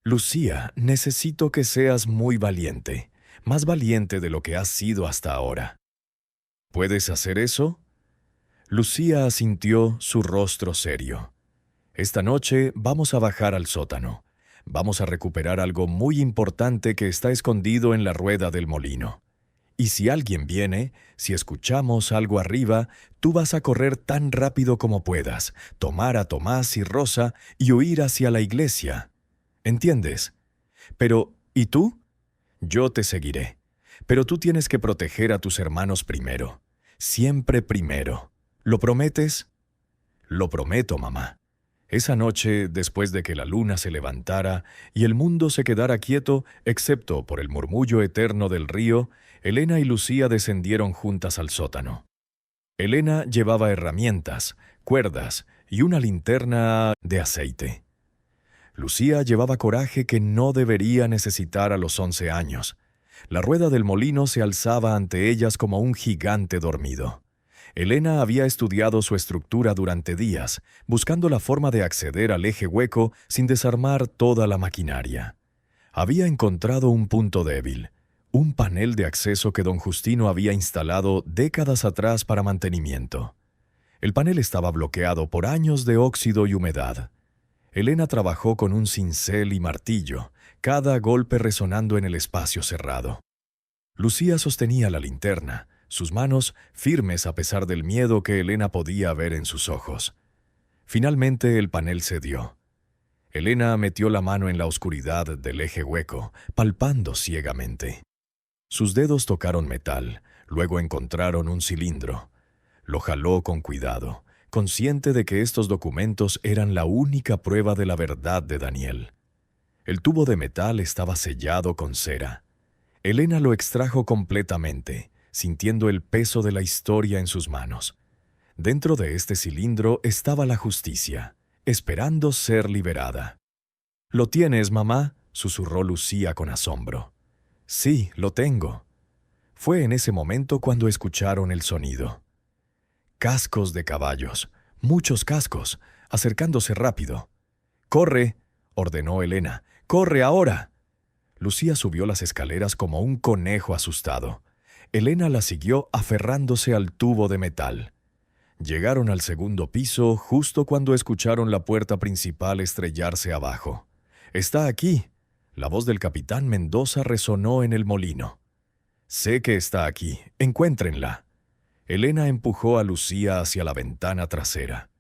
Lucía, necesito que seas muy valiente, más valiente de lo que has sido hasta ahora. ¿Puedes hacer eso? Lucía asintió, su rostro serio. Esta noche vamos a bajar al sótano. Vamos a recuperar algo muy importante que está escondido en la rueda del molino. Y si alguien viene, si escuchamos algo arriba, tú vas a correr tan rápido como puedas, tomar a Tomás y Rosa y huir hacia la iglesia. ¿Entiendes? Pero, ¿y tú? Yo te seguiré. Pero tú tienes que proteger a tus hermanos primero. Siempre primero. ¿Lo prometes? Lo prometo, mamá. Esa noche, después de que la luna se levantara y el mundo se quedara quieto, excepto por el murmullo eterno del río, Elena y Lucía descendieron juntas al sótano. Elena llevaba herramientas, cuerdas y una linterna de aceite. Lucía llevaba coraje que no debería necesitar a los 11 años. La rueda del molino se alzaba ante ellas como un gigante dormido. Elena había estudiado su estructura durante días, buscando la forma de acceder al eje hueco sin desarmar toda la maquinaria. Había encontrado un punto débil, un panel de acceso que don Justino había instalado décadas atrás para mantenimiento. El panel estaba bloqueado por años de óxido y humedad. Elena trabajó con un cincel y martillo, cada golpe resonando en el espacio cerrado. Lucía sostenía la linterna, sus manos firmes a pesar del miedo que Elena podía ver en sus ojos. Finalmente el panel cedió. Elena metió la mano en la oscuridad del eje hueco, palpando ciegamente. Sus dedos tocaron metal, luego encontraron un cilindro. Lo jaló con cuidado, consciente de que estos documentos eran la única prueba de la verdad de Daniel. El tubo de metal estaba sellado con cera. Elena lo extrajo completamente, sintiendo el peso de la historia en sus manos. Dentro de este cilindro estaba la justicia, esperando ser liberada. «¿Lo tienes, mamá?», susurró Lucía con asombro. «Sí, lo tengo». Fue en ese momento cuando escucharon el sonido. Cascos de caballos, muchos cascos, acercándose rápido. «¡Corre!», ordenó Elena. «¡Corre ahora!». Lucía subió las escaleras como un conejo asustado. Elena la siguió aferrándose al tubo de metal. Llegaron al segundo piso justo cuando escucharon la puerta principal estrellarse abajo. «Está aquí». La voz del capitán Mendoza resonó en el molino. «Sé que está aquí. Encuéntrenla». Elena empujó a Lucía hacia la ventana trasera.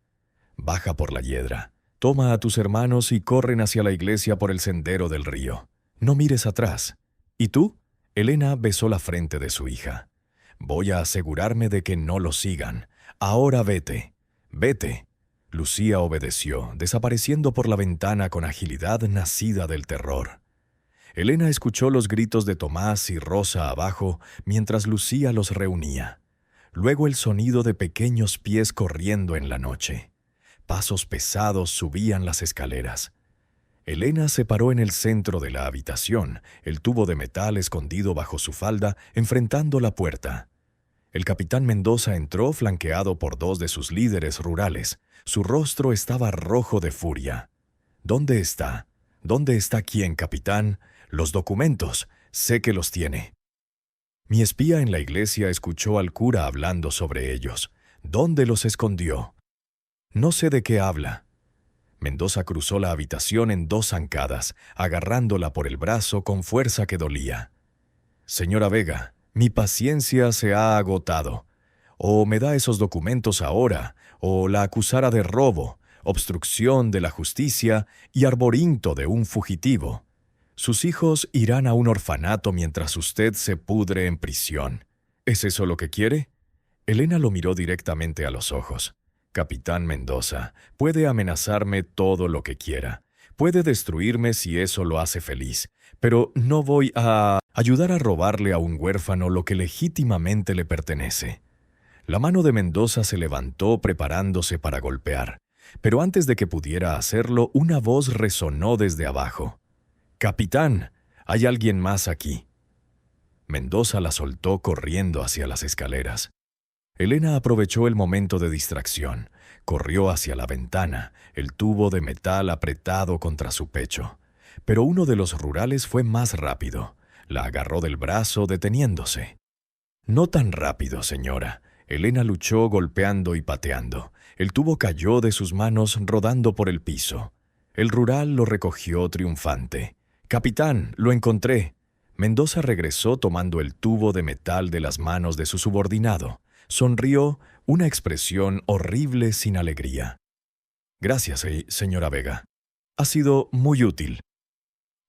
«Baja por la hiedra. Toma a tus hermanos y corren hacia la iglesia por el sendero del río. No mires atrás. ¿Y tú?». Elena besó la frente de su hija. «Voy a asegurarme de que no lo sigan. Ahora vete. Vete». Lucía obedeció, desapareciendo por la ventana con agilidad nacida del terror. Elena escuchó los gritos de Tomás y Rosa abajo mientras Lucía los reunía. Luego el sonido de pequeños pies corriendo en la noche. Pasos pesados subían las escaleras. Elena se paró en el centro de la habitación, el tubo de metal escondido bajo su falda, enfrentando la puerta. El capitán Mendoza entró flanqueado por dos de sus líderes rurales. Su rostro estaba rojo de furia. «¿Dónde está? ¿Dónde está quién, capitán? Los documentos. Sé que los tiene». Mi espía en la iglesia escuchó al cura hablando sobre ellos. «¿Dónde los escondió?». «No sé de qué habla». Mendoza cruzó la habitación en 2 zancadas, agarrándola por el brazo con fuerza que dolía. «Señora Vega, mi paciencia se ha agotado. O me da esos documentos ahora, o la acusara de robo, obstrucción de la justicia y arborinto de un fugitivo. Sus hijos irán a un orfanato mientras usted se pudre en prisión. ¿Es eso lo que quiere?». Elena lo miró directamente a los ojos. «Capitán Mendoza, puede amenazarme todo lo que quiera. Puede destruirme si eso lo hace feliz. Pero no voy a ayudar a robarle a un huérfano lo que legítimamente le pertenece». La mano de Mendoza se levantó preparándose para golpear. Pero antes de que pudiera hacerlo, una voz resonó desde abajo. «Capitán, hay alguien más aquí». Mendoza la soltó corriendo hacia las escaleras. Elena aprovechó el momento de distracción. Corrió hacia la ventana, el tubo de metal apretado contra su pecho. pero uno de los rurales fue más rápido. La agarró del brazo, deteniéndose. «No tan rápido, señora». Elena luchó golpeando y pateando. El tubo cayó de sus manos rodando por el piso. El rural lo recogió triunfante. «Capitán, lo encontré». Mendoza regresó tomando el tubo de metal de las manos de su subordinado. Sonrió, una expresión horrible sin alegría. «Gracias, señora Vega. Ha sido muy útil».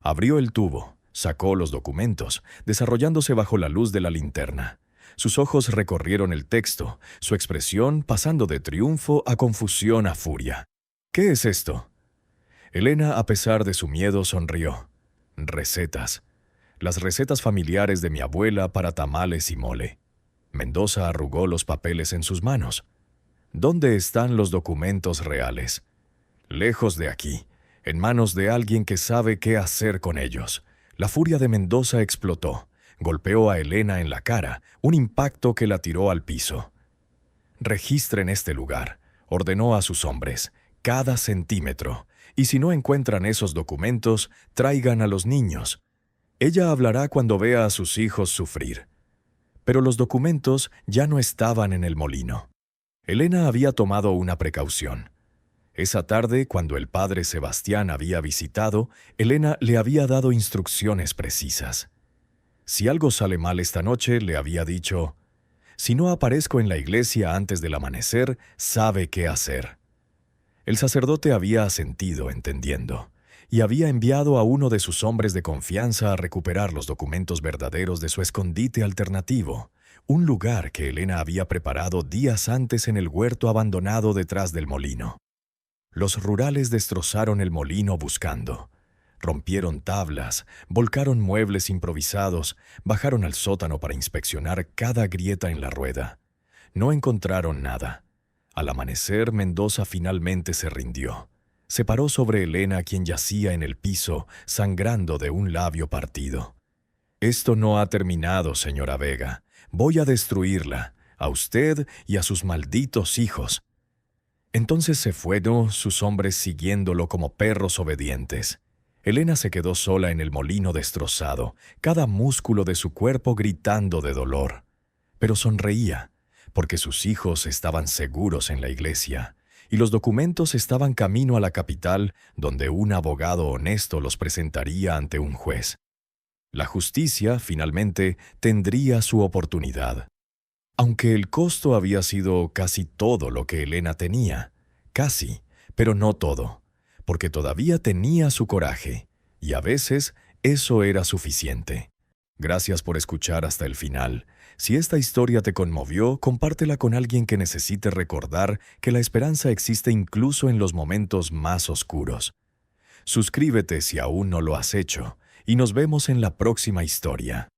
Abrió el tubo, sacó los documentos, desarrollándose bajo la luz de la linterna. Sus ojos recorrieron el texto, su expresión pasando de triunfo a confusión a furia. «¿Qué es esto?» Elena, a pesar de su miedo, sonrió. «Recetas. Las recetas familiares de mi abuela para tamales y mole». Mendoza arrugó los papeles en sus manos. «¿Dónde están los documentos reales?» «Lejos de aquí, en manos de alguien que sabe qué hacer con ellos». La furia de Mendoza explotó. Golpeó a Elena en la cara, un impacto que la tiró al piso. «Registren este lugar», ordenó a sus hombres, «cada centímetro, y si no encuentran esos documentos, traigan a los niños. Ella hablará cuando vea a sus hijos sufrir». Pero los documentos ya no estaban en el molino. Elena había tomado una precaución. Esa tarde, cuando el padre Sebastián había visitado, Elena le había dado instrucciones precisas. «Si algo sale mal esta noche», le había dicho, «si no aparezco en la iglesia antes del amanecer, sabe qué hacer». El sacerdote había asentido, entendiendo, y había enviado a uno de sus hombres de confianza a recuperar los documentos verdaderos de su escondite alternativo, un lugar que Elena había preparado días antes en el huerto abandonado detrás del molino. Los rurales destrozaron el molino buscando. Rompieron tablas, volcaron muebles improvisados, bajaron al sótano para inspeccionar cada grieta en la rueda. No encontraron nada. Al amanecer, Mendoza finalmente se rindió. Se paró sobre Elena, quien yacía en el piso, sangrando de un labio partido. «Esto no ha terminado, señora Vega. Voy a destruirla, a usted y a sus malditos hijos». Entonces se fueron sus hombres siguiéndolo como perros obedientes. Elena se quedó sola en el molino destrozado, cada músculo de su cuerpo gritando de dolor. Pero sonreía, porque sus hijos estaban seguros en la iglesia, y los documentos estaban camino a la capital, donde un abogado honesto los presentaría ante un juez. La justicia, finalmente, tendría su oportunidad. Aunque el costo había sido casi todo lo que Elena tenía, casi, pero no todo, porque todavía tenía su coraje, y a veces eso era suficiente. Gracias por escuchar hasta el final. Si esta historia te conmovió, compártela con alguien que necesite recordar que la esperanza existe incluso en los momentos más oscuros. Suscríbete si aún no lo has hecho, y nos vemos en la próxima historia.